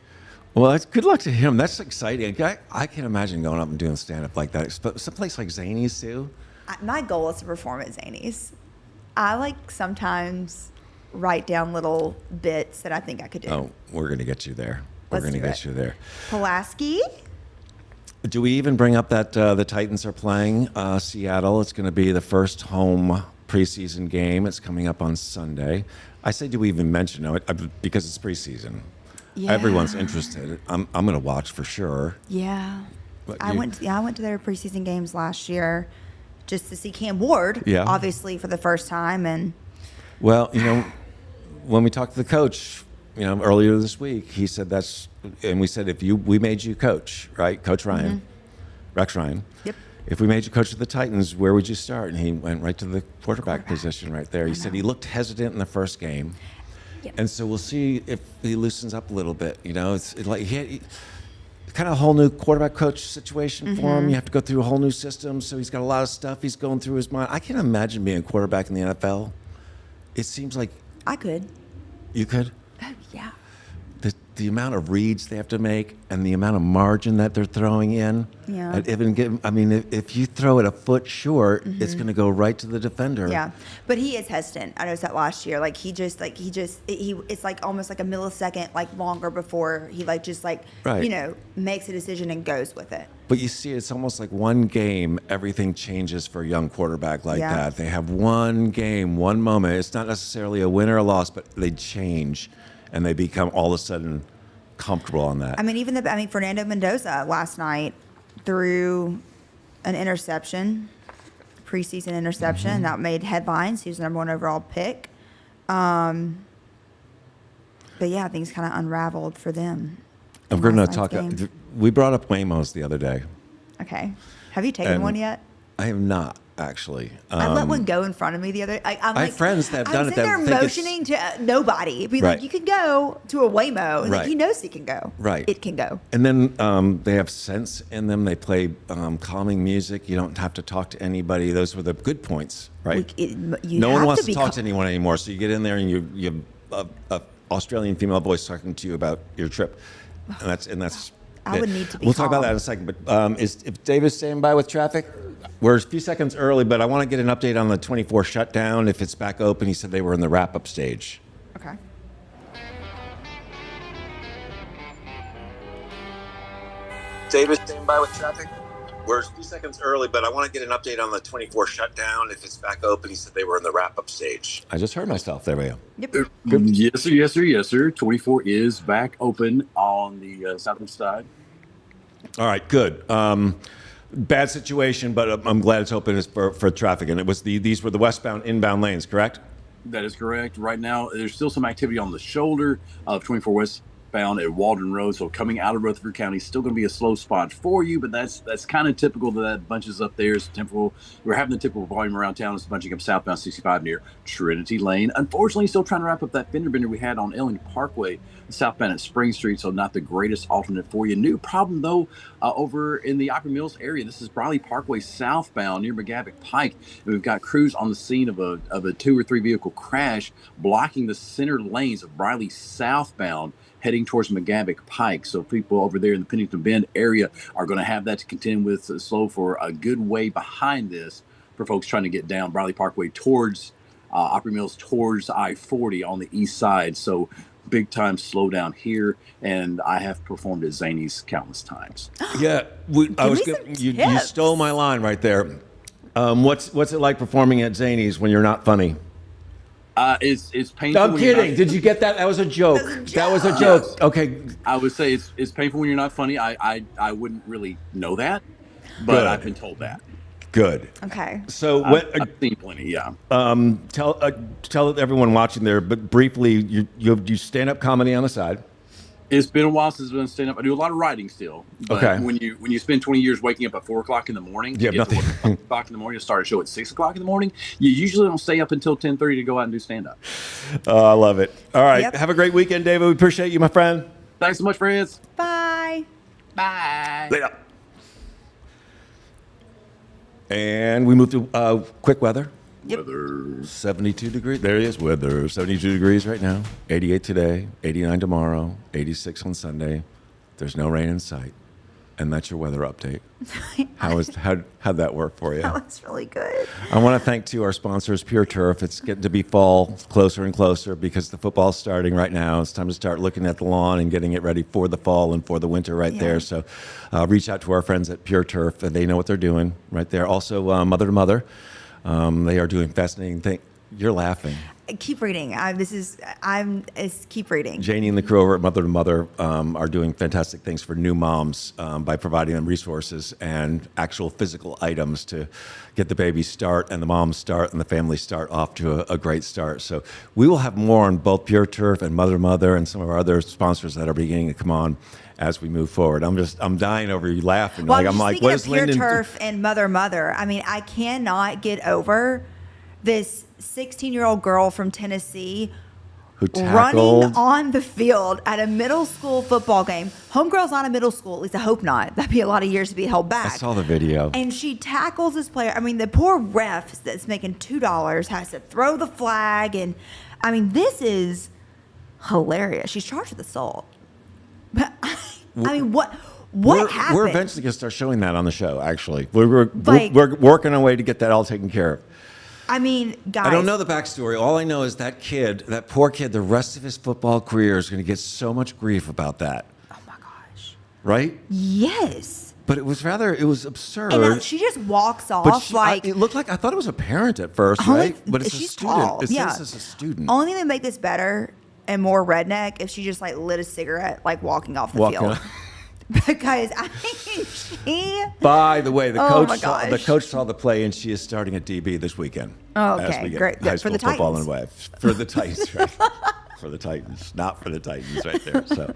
Well, that's good luck to him. That's exciting. I can't imagine going up and doing stand-up like that. Someplace like Zanies, too. My goal is to perform at Zanies. I like sometimes write down little bits that I think I could do. Oh, we're going to get you there. We're Let's going to do get it. you there. Pulaski? Do we even bring up that the Titans are playing Seattle? It's going to be the first home preseason game. It's coming up on Sunday. I say, do we even mention it? Because it's preseason. Yeah. Everyone's interested. I'm going to watch for sure. Yeah. But I went to their preseason games last year just to see Cam Ward, Yeah. obviously for the first time. And Well, when we talked to the coach, earlier this week, he said and we said, we made you coach, right? Coach Ryan, Rex Ryan. Yep. If we made you coach of the Titans, where would you start? And he went right to the quarterback position right there. He said he looked hesitant in the first game. Yep. And so we'll see if he loosens up a little bit. It's like he kind of a whole new quarterback coach situation for him. You have to go through a whole new system. So he's got a lot of stuff he's going through his mind. I can't imagine being a quarterback in the NFL. It seems like I could. you could. Oh, yeah. The amount of reads they have to make and the amount of margin that they're throwing in. Yeah. If you throw it a foot short, it's going to go right to the defender. Yeah, but he is hesitant. I noticed that last year. It's like almost like a millisecond like longer before he Right. makes a decision and goes with it. But you see, it's almost like one game, everything changes for a young quarterback like Yeah. that. They have one game, one moment. It's not necessarily a win or a loss, but they change and they become all of a sudden comfortable on that. Fernando Mendoza last night threw an interception, preseason interception that made headlines. He was the number 1 overall pick. But yeah, things kind of unraveled for them. I'm in going to last talk. night's game. We brought up Wamos the other day. Okay. Have you taken And one yet? I have not, actually. I let one go in front of me the other. I have friends that have done it that I'm think it's- motioning to nobody. Be Right. like, you can go to a Waymo. And Right. he knows he can go. Right. It can go. And then they have sense in them. They play calming music. You don't have to talk to anybody. Those were the good points, right? You No one have wants to be talk to anyone anymore. So you get in there and you have a Australian female voice talking to you about your trip, and that's. I it. would need to be We'll talk about calm. that in a second. But if David's standing by with traffic, we're a few seconds early, but I want to get an update on the 24 shutdown. If it's back open, he said they were in the wrap-up stage. Okay. David, standing by with traffic. We're a few seconds early, but I want to get an update on the 24 shutdown. If it's back open, he said they were in the wrap-up stage. I just heard myself. There we go. Yep. Yes, sir. 24 is back open on the southeast side. All right, good. Bad situation, but I'm glad it's open for traffic. And these were the westbound, inbound lanes, correct? That is correct. Right now, there's still some activity on the shoulder of 24 westbound at Waldron Road. So coming out of Rutherford County, still going to be a slow spot for you, but that's kind of typical that bunches up there. It's typical. We're having the typical volume around town. It's bunching up southbound 65 near Trinity Lane. Unfortunately, still trying to wrap up that fender bender we had on Ellington Parkway, southbound at Spring Street. So not the greatest alternate for you. New problem though, over in the Opry Mills area. This is Briley Parkway southbound near McGavick Pike. And we've got crews on the scene of a 2 or 3 vehicle crash, blocking the center lanes of Briley southbound, heading towards McGavick Pike. So people over there in the Pennington Bend area are going to have that to contend with slow for a good way behind this for folks trying to get down Briley Parkway towards Opry Mills, towards I-40 on the east side. So big time slowdown here, and I have performed at Zanies countless times. Yeah, you tips. stole my line right there. What's it like performing at Zanies when you're not funny? It's painful. I'm kidding. Did you get that? That was a joke. That was a joke. Yes. Okay. I would say it's painful when you're not funny. I wouldn't really know that, but Good. I've been told that. Good. Okay. So I've seen plenty. Yeah. tell everyone watching there, but briefly, you stand-up comedy on the side. It's been a while since I've been staying up. I do a lot of writing still. But Okay. when you spend 20 years waking up at 4 o'clock in the morning, You have get to nothing. work at 5 o'clock in the morning, to start a show at 6 o'clock in the morning, you usually don't stay up until 10:30 to go out and do stand up. Oh, I love it. All right. Yep. Have a great weekend, David. We appreciate you, my friend. Thanks so much, friends. Bye. Bye. Later. And we move to quick weather. Weather. 72 degrees. There it is. Weather. 72 degrees right now. 88 today. 89 tomorrow. 86 on Sunday. There's no rain in sight. And that's your weather update. How'd that work for you? That was really good. I want to thank our sponsors, Pure Turf. It's getting to be fall, closer and closer because the football's starting right now. It's time to start looking at the lawn and getting it ready for the fall and for the winter right there. So reach out to our friends at Pure Turf. And they know what they're doing right there. Also, Mother to Mother. They are doing fascinating things. You're laughing. Keep reading. Keep reading. Janie and the crew over at Mother to Mother are doing fantastic things for new moms by providing them resources and actual physical items to get the baby start and the mom start and the family start off to a great start. So we will have more on both Pure Turf and Mother to Mother and some of our other sponsors that are beginning to come on as we move forward. I'm dying over you laughing. Well, I'm like, speaking what of is Pure Lyndon? Turf and Mother? I mean, I cannot get over this 16-year-old girl from Tennessee Who tackled? running on the field at a middle school football game. Homegirl's not a middle school. At least I hope not. That'd be a lot of years to be held back. I saw the video. And she tackles this player. I mean, the poor ref that's making $2 has to throw the flag. And I mean, this is hilarious. She's charged with assault. But I mean, what happened? We're eventually going to start showing that on the show, actually. We're Like- working our way to get that all taken care of. I mean, guys. I don't know the backstory. All I know is that kid, that poor kid, the rest of his football career is going to get so much grief about that. Oh my gosh. Right? Yes. But it was absurd. And she just walks off But like. I thought it was a parent at first, Only- right? But it's a she's student. tall, It yeah. says it's a student. Only thing that make this better and more redneck if she just like lit a cigarette like walking off the Walking field. off. Because I mean, she. By the way, the Oh my coach gosh. saw the play, and she is starting at DB this weekend. Oh, as okay, we get great. High For school the football Titans. and way for the Titans, right? For the Titans, not for the Titans, right there. So,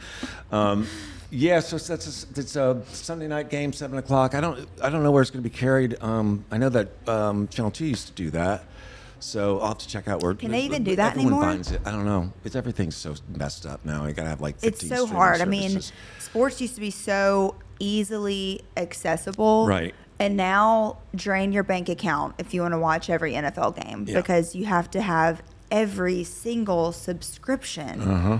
so it's a Sunday night game, 7 o'clock. I don't know where it's going to be carried. I know that Channel 2 used to do that. So I'll have to check out where. Can they even do that everyone anymore? finds it. I don't know. Everything's so messed up now. You got to have like 15 It's so streaming hard. I mean, services. sports used to be so easily accessible. Right. And now drain your bank account if you want to watch every NFL game Yeah. because you have to have every single subscription. Uh-huh.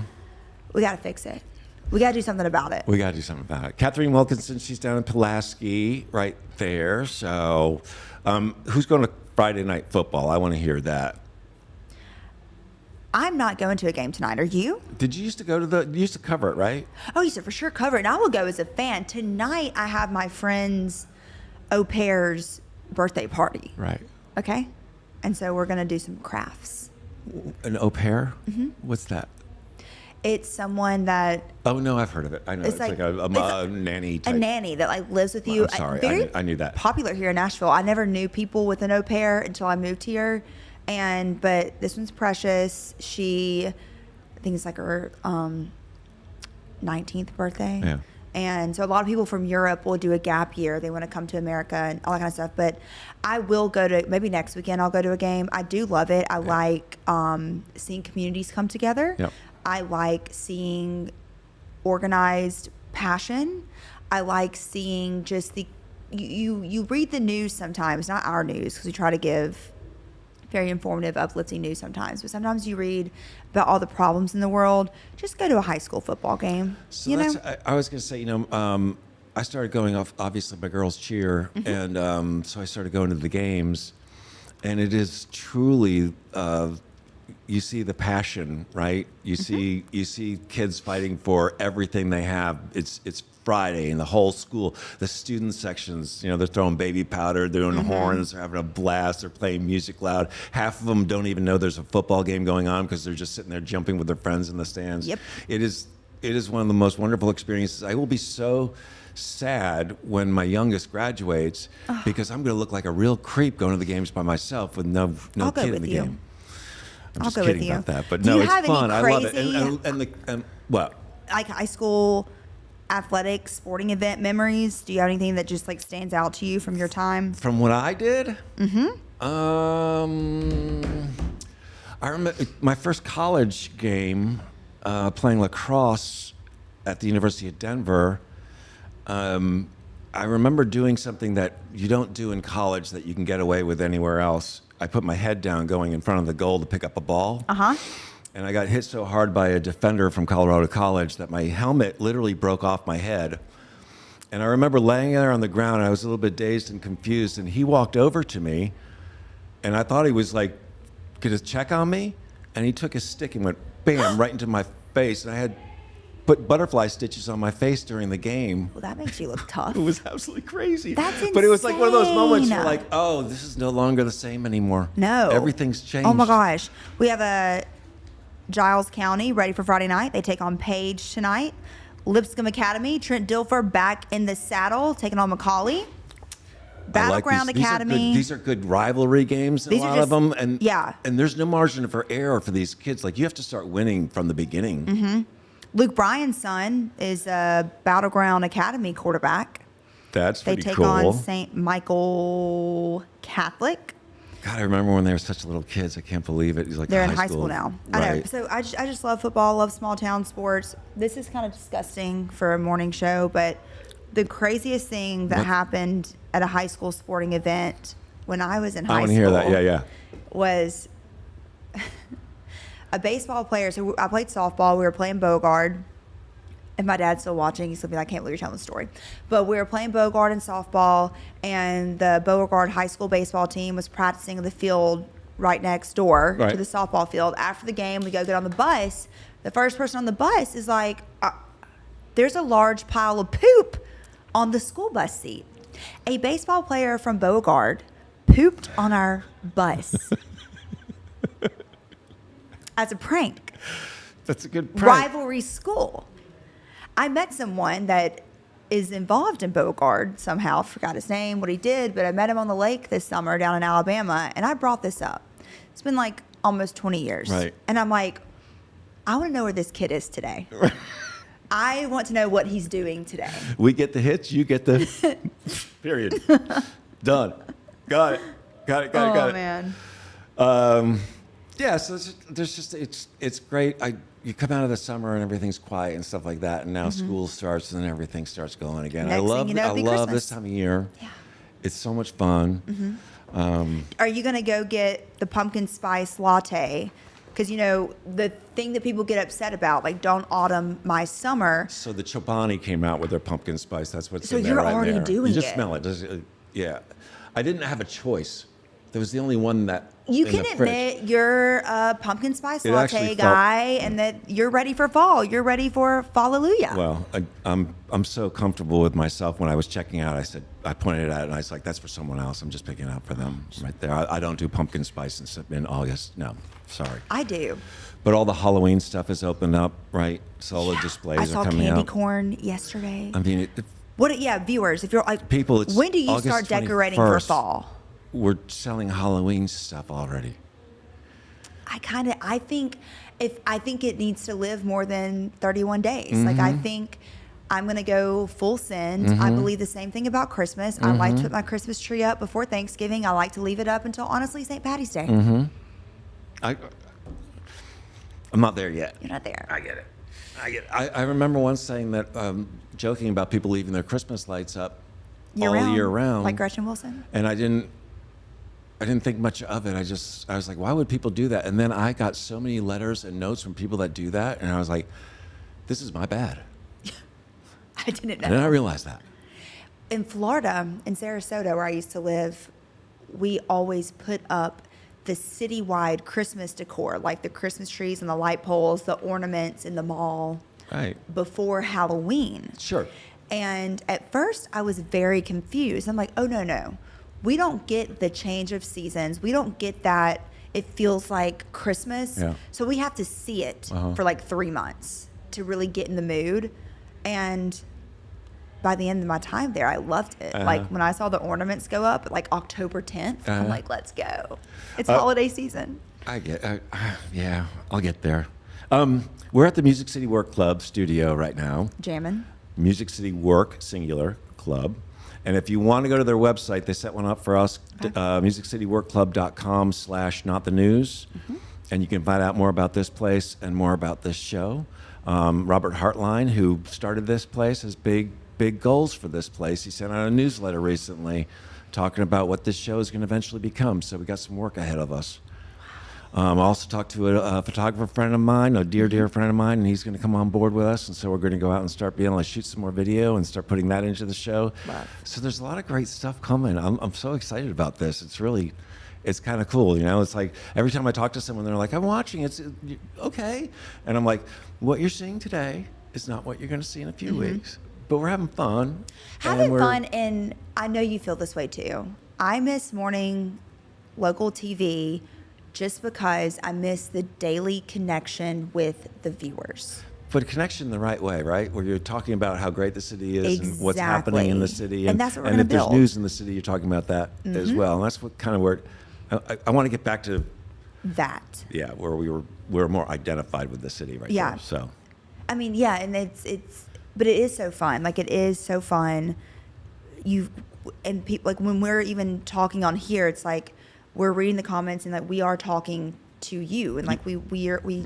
We got to fix it. We got to do something about it. We got to do something about it. Catherine Wilkinson, she's down in Pulaski right there. So who's going to Friday Night Football? I want to hear that. I'm not going to a game tonight. Are you? Did you used to go to you used to cover it, right? Oh, you said for sure cover it. And I will go as a fan. Tonight, I have my friend's au pair's birthday party. Right. Okay? And so we're going to do some crafts. An au pair? Mm-hmm. What's that? It's someone that Oh, no, I've heard of it. I know. It's like a nanny type. a nanny that like lives with you. I'm sorry, Very I knew that. Popular here in Nashville. I never knew people with an au pair until I moved here, but this one's precious. I think it's like her 19th birthday. Yeah. And so a lot of people from Europe will do a gap year. They want to come to America and all that kind of stuff. But I will go to, maybe next weekend I'll go to a game. I do love it. I like seeing communities come together. Yep. I like seeing organized passion. I like seeing just you read the news sometimes, not our news, because we try to give very informative, uplifting news sometimes. But sometimes you read about all the problems in the world. Just go to a high school football game. So you know? I was going to say, I started going off, obviously, my girls cheer. Mm-hmm. And so I started going to the games. And it is truly, you see the passion, right? You see kids fighting for everything they have. It's Friday and the whole school, the student sections, they're throwing baby powder, they're doing horns, they're having a blast, they're playing music loud. Half of them don't even know there's a football game going on because they're just sitting there jumping with their friends in the stands. Yep. It is one of the most wonderful experiences. I will be so sad when my youngest graduates because I'm going to look like a real creep going to the games by myself with no I'll go kid in with the you. game. I'm I'll just go with kidding you. about that, but Do no, you it's have any fun. I love it. crazy- And what? like high school athletic sporting event memories? Do you have anything that just like stands out to you from your time? From what I did? I remember my first college game, playing lacrosse at the University of Denver. I remember doing something that you don't do in college that you can get away with anywhere else. I put my head down going in front of the goal to pick up a ball. And I got hit so hard by a defender from Colorado College that my helmet literally broke off my head. And I remember laying there on the ground, and I was a little bit dazed and confused, and he walked over to me, and I thought he was like, gonna check on me, and he took his stick and went bam right into my face, and I had put butterfly stitches on my face during the game. Well, that makes you look tough. It was absolutely crazy. That's insane. But it was like one of those moments where like, oh, this is no longer the same anymore. No. Everything's changed. Oh my gosh. We have a Giles County ready for Friday night. They take on Page tonight. Lipscomb Academy, Trent Dilfer back in the saddle, taking on McCauley. Battleground Academy. These are good rivalry games, a lot of them. And, and there's no margin for error for these kids. Like, you have to start winning from the beginning. Luke Bryan's son is a Battleground Academy quarterback. That's pretty cool. They take on St. Michael Catholic. God, I remember when they were such little kids. I can't believe it. He's like They're in high school now. Right. I know. So I just love football, love small town sports. This is kind of disgusting for a morning show, but the craziest thing that happened at a high school sporting event when I was in high school. I want to hear that. Yeah. Was a baseball player. So I played softball. We were playing Bogard. If my dad's still watching, he's going to be like, I can't believe you're telling the story. But we were playing Bogard in softball, and the Bogard high school baseball team was practicing in the field right next door to the softball field. After the game, we go get on the bus. The first person on the bus is like, there's a large pile of poop on the school bus seat. A baseball player from Bogard pooped on our bus as a prank. That's a good prank. Rivalry school. I met someone that is involved in Bogard somehow. Forgot his name, what he did, but I met him on the lake this summer down in Alabama, and I brought this up. It's been like almost 20 years. Right. And I'm like, I want to know where this kid is today. I want to know what he's doing today. We get the hits, you get the period. Done. Got it. Oh, man. Yeah, so it's great. You come out of the summer and everything's quiet and stuff like that, and now school starts and everything starts going again. I love this time of year. Yeah. It's so much fun. Are you going to go get the pumpkin spice latte? Because, you know, the thing that people get upset about, like, don't autumn my summer. So the Chobani came out with their pumpkin spice. That's what's So in there you're right already there. doing You just it. smell it. Yeah. I didn't have a choice. There was the only one that You in can the admit fridge. you're a pumpkin spice It latte actually guy and that you're ready for fall. You're ready for Fallelujah. Well, I'm so comfortable with myself. When I was checking out, I pointed it out, and I was like, "That's for someone else. I'm just picking it up for them right there." I don't do pumpkin spice in August. No, sorry. I do. But all the Halloween stuff is opened up, right? So all the displays I saw are coming candy out. corn yesterday. I mean, Viewers, if you're like, people, it's when do you August start decorating for 21st. fall? We're selling Halloween stuff already. I think it needs to live more than 31 days. Like, I think I'm going to go full send. I believe the same thing about Christmas. I like to put my Christmas tree up before Thanksgiving. I like to leave it up until, honestly, St. Patty's Day. I'm not there yet. You're not there. I get it. I remember once saying that, joking about people leaving their Christmas lights up year round. Like Gretchen Wilson? And I didn't think much of it. I was like, why would people do that? And then I got so many letters and notes from people that do that, and I was like, this is my bad. I didn't know. And then I realized that. In Florida, in Sarasota, where I used to live, we always put up the citywide Christmas decor, like the Christmas trees and the light poles, the ornaments in the mall, Right. before Halloween. Sure. And at first, I was very confused. I'm like, oh, no. We don't get the change of seasons. We don't get that. It feels like Christmas. Yeah. So we have to see it for like 3 months to really get in the mood. And by the end of my time there, I loved it. Like, when I saw the ornaments go up, like October 10th, I'm like, let's go. It's holiday season. Yeah, I'll get there. We're at the Music City Work Club studio right now. Jamming. Music City Work, singular, club. And if you want to go to their website, they set one up for us, musiccityworkclub.com/notthenews. And you can find out more about this place and more about this show. Robert Hartline, who started this place, has big goals for this place. He sent out a newsletter recently talking about what this show is going to eventually become. So we got some work ahead of us. I also talked to a photographer friend of mine, a dear friend of mine, and he's going to come on board with us. And so we're going to go out and start being able to shoot some more video and start putting that into the show. Wow. So there's a lot of great stuff coming. I'm so excited about this. It's kind of cool, you know. It's like every time I talk to someone, they're like, "I'm watching. It's okay," and I'm like, "What you're seeing today is not what you're going to see in a few weeks." But we're having fun. And I know you feel this way too. I miss morning local TV just because I miss the daily connection with the viewers. But connection the right way, right? Where you're talking about how great the city is and what's happening in the city. And that's what we're and gonna if there's build. news in the city, you're talking about that as well. And that's what kind of where I want to get back to That. Yeah, where we're more identified with the city right Yeah. now. So I mean, yeah, and but it is so fun. Like, it is so fun. And people, like, when we're even talking on here, it's like we're reading the comments and like we are talking to you, and like we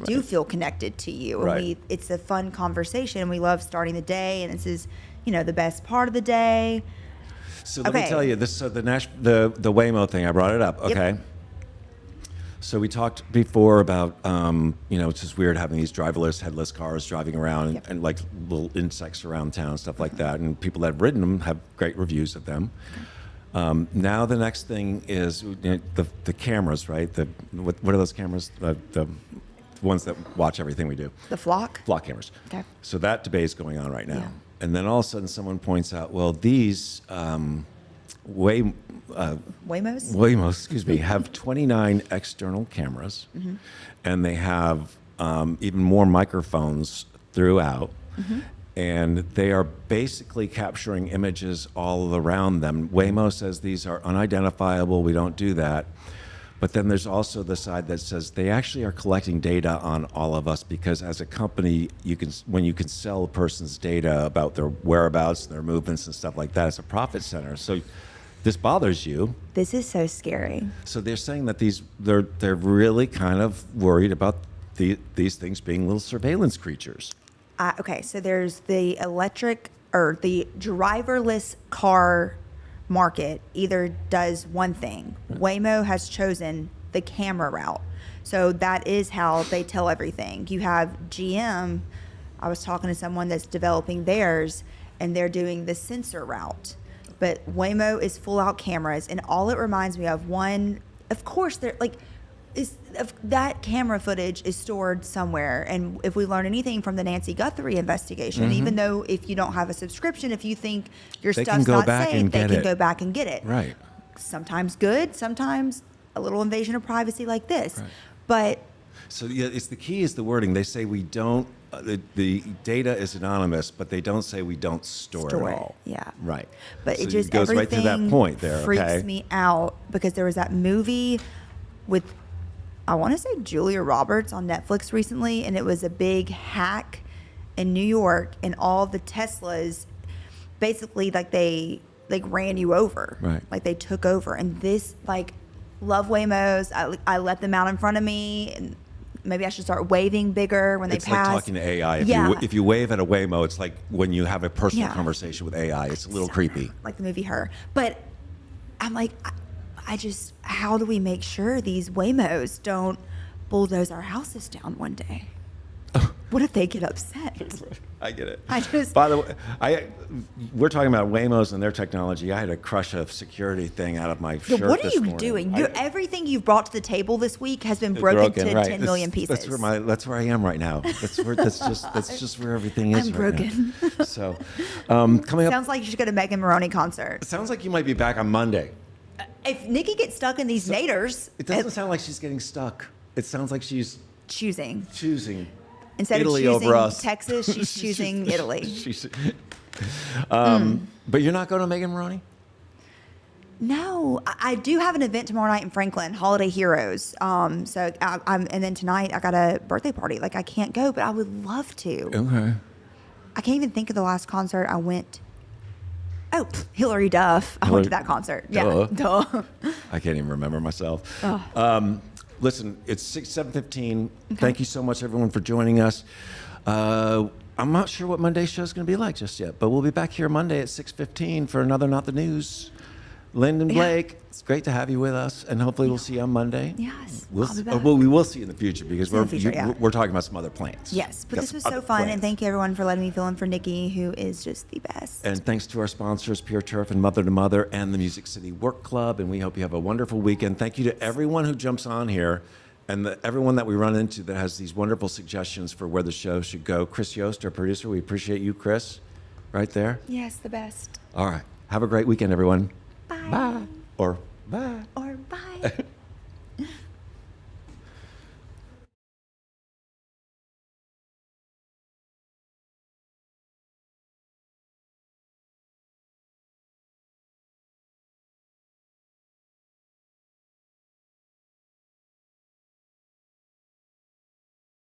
do feel connected to you, and Right. it's a fun conversation. We love starting the day, and this is, the best part of the day. So let me tell you this. So the Waymo thing, I brought it up. Yep. Okay. So we talked before about, it's just weird having these driverless, headless cars driving around Yep. and like little insects around town, stuff like that. And people that have ridden them have great reviews of them. Now the next thing is the cameras, right? What are those cameras? The ones that watch everything we do. The flock. Flock cameras. Okay. So that debate is going on right now. Yeah. And then all of a sudden someone points out, well, these Waymos, have 29 external cameras, and they have even more microphones throughout, and they are basically capturing images all around them. Waymo says these are unidentifiable, we don't do that. But then there's also the side that says they actually are collecting data on all of us, because as a company, when you can sell a person's data about their whereabouts, their movements and stuff like that, it's a profit center. So this bothers you. This is so scary. So they're saying that they're really kind of worried about these things being little surveillance creatures. Okay, so there's the electric or the driverless car market either does one thing. Waymo has chosen the camera route. So that is how they tell everything. You have GM, I was talking to someone that's developing theirs, and they're doing the sensor route. But Waymo is full out cameras, and all it reminds me of, one, of course, that camera footage is stored somewhere. And if we learn anything from the Nancy Guthrie investigation, even though if you don't have a subscription, if you think your They stuff's can go not back safe, and they get can it. go back and get it. Right. Sometimes good, sometimes a little invasion of privacy like this. Right. But So yeah, the key is the wording. They say we don't. The data is anonymous, but they don't say we don't store it all. Yeah. Right. But So it just goes right to everything that point there. freaks Okay. me out, because there was that movie with, I want to say, Julia Roberts on Netflix recently, and it was a big hack in New York, and all the Teslas basically they ran you over. Right. Like they took over. And this, love Waymos. I let them out in front of me, and maybe I should start waving bigger when they It's pass. like talking to AI. Yeah. If you wave at a Waymo, it's like when you have a personal Yeah. conversation with AI. It's a little creepy. Like the movie Her. But I'm like, how do we make sure these Waymos don't bulldoze our houses down one day? What if they get upset? I get it. By the way, we're talking about Waymos and their technology. I had to crush a security thing out of my shirt What are this you morning. doing? Everything you've brought to the table this week has been broken to right. 10 million pieces. That's where I am right now. That's just where everything is. I'm right broken. now. So, coming up. Sounds like you should go to Megan Maroney concert. It sounds like you might be back on Monday. If Nikki gets stuck in these naders, It doesn't sound like she's getting stuck. It sounds like she's choosing. Instead Instead Italy of choosing over us. Texas, she's choosing Italy. But you're not going to Megan Maroney? No, I do have an event tomorrow night in Franklin, Holiday Heroes. So I'm, and then tonight I got a birthday party. Like I can't go, but I would love to. Okay. I can't even think of the last concert I went. Oh, Hillary Duff. I went to that concert. Yeah, duh. I can't even remember myself. Oh. Listen, it's 7:15. Okay. Thank you so much, everyone, for joining us. I'm not sure what Monday's show is going to be like just yet, but we'll be back here Monday at 6:15 for another Not the News. Lyndon Blake, it's great to have you with us, and hopefully we'll see you on Monday. Yes, Well, we will see you in the future because we're talking about some other plans. Yes, but this was so fun, and thank you everyone for letting me fill in for Nikki, who is just the best. And thanks to our sponsors, Pure Turf and Mother to Mother and the Music City Work Club, and we hope you have a wonderful weekend. Thank you to everyone who jumps on here and everyone that we run into that has these wonderful suggestions for where the show should go. Chris Yost, our producer, we appreciate you, Chris, right there. Yes, the best. All right. Have a great weekend, everyone. Bye. Bye. Or bye. Or bye.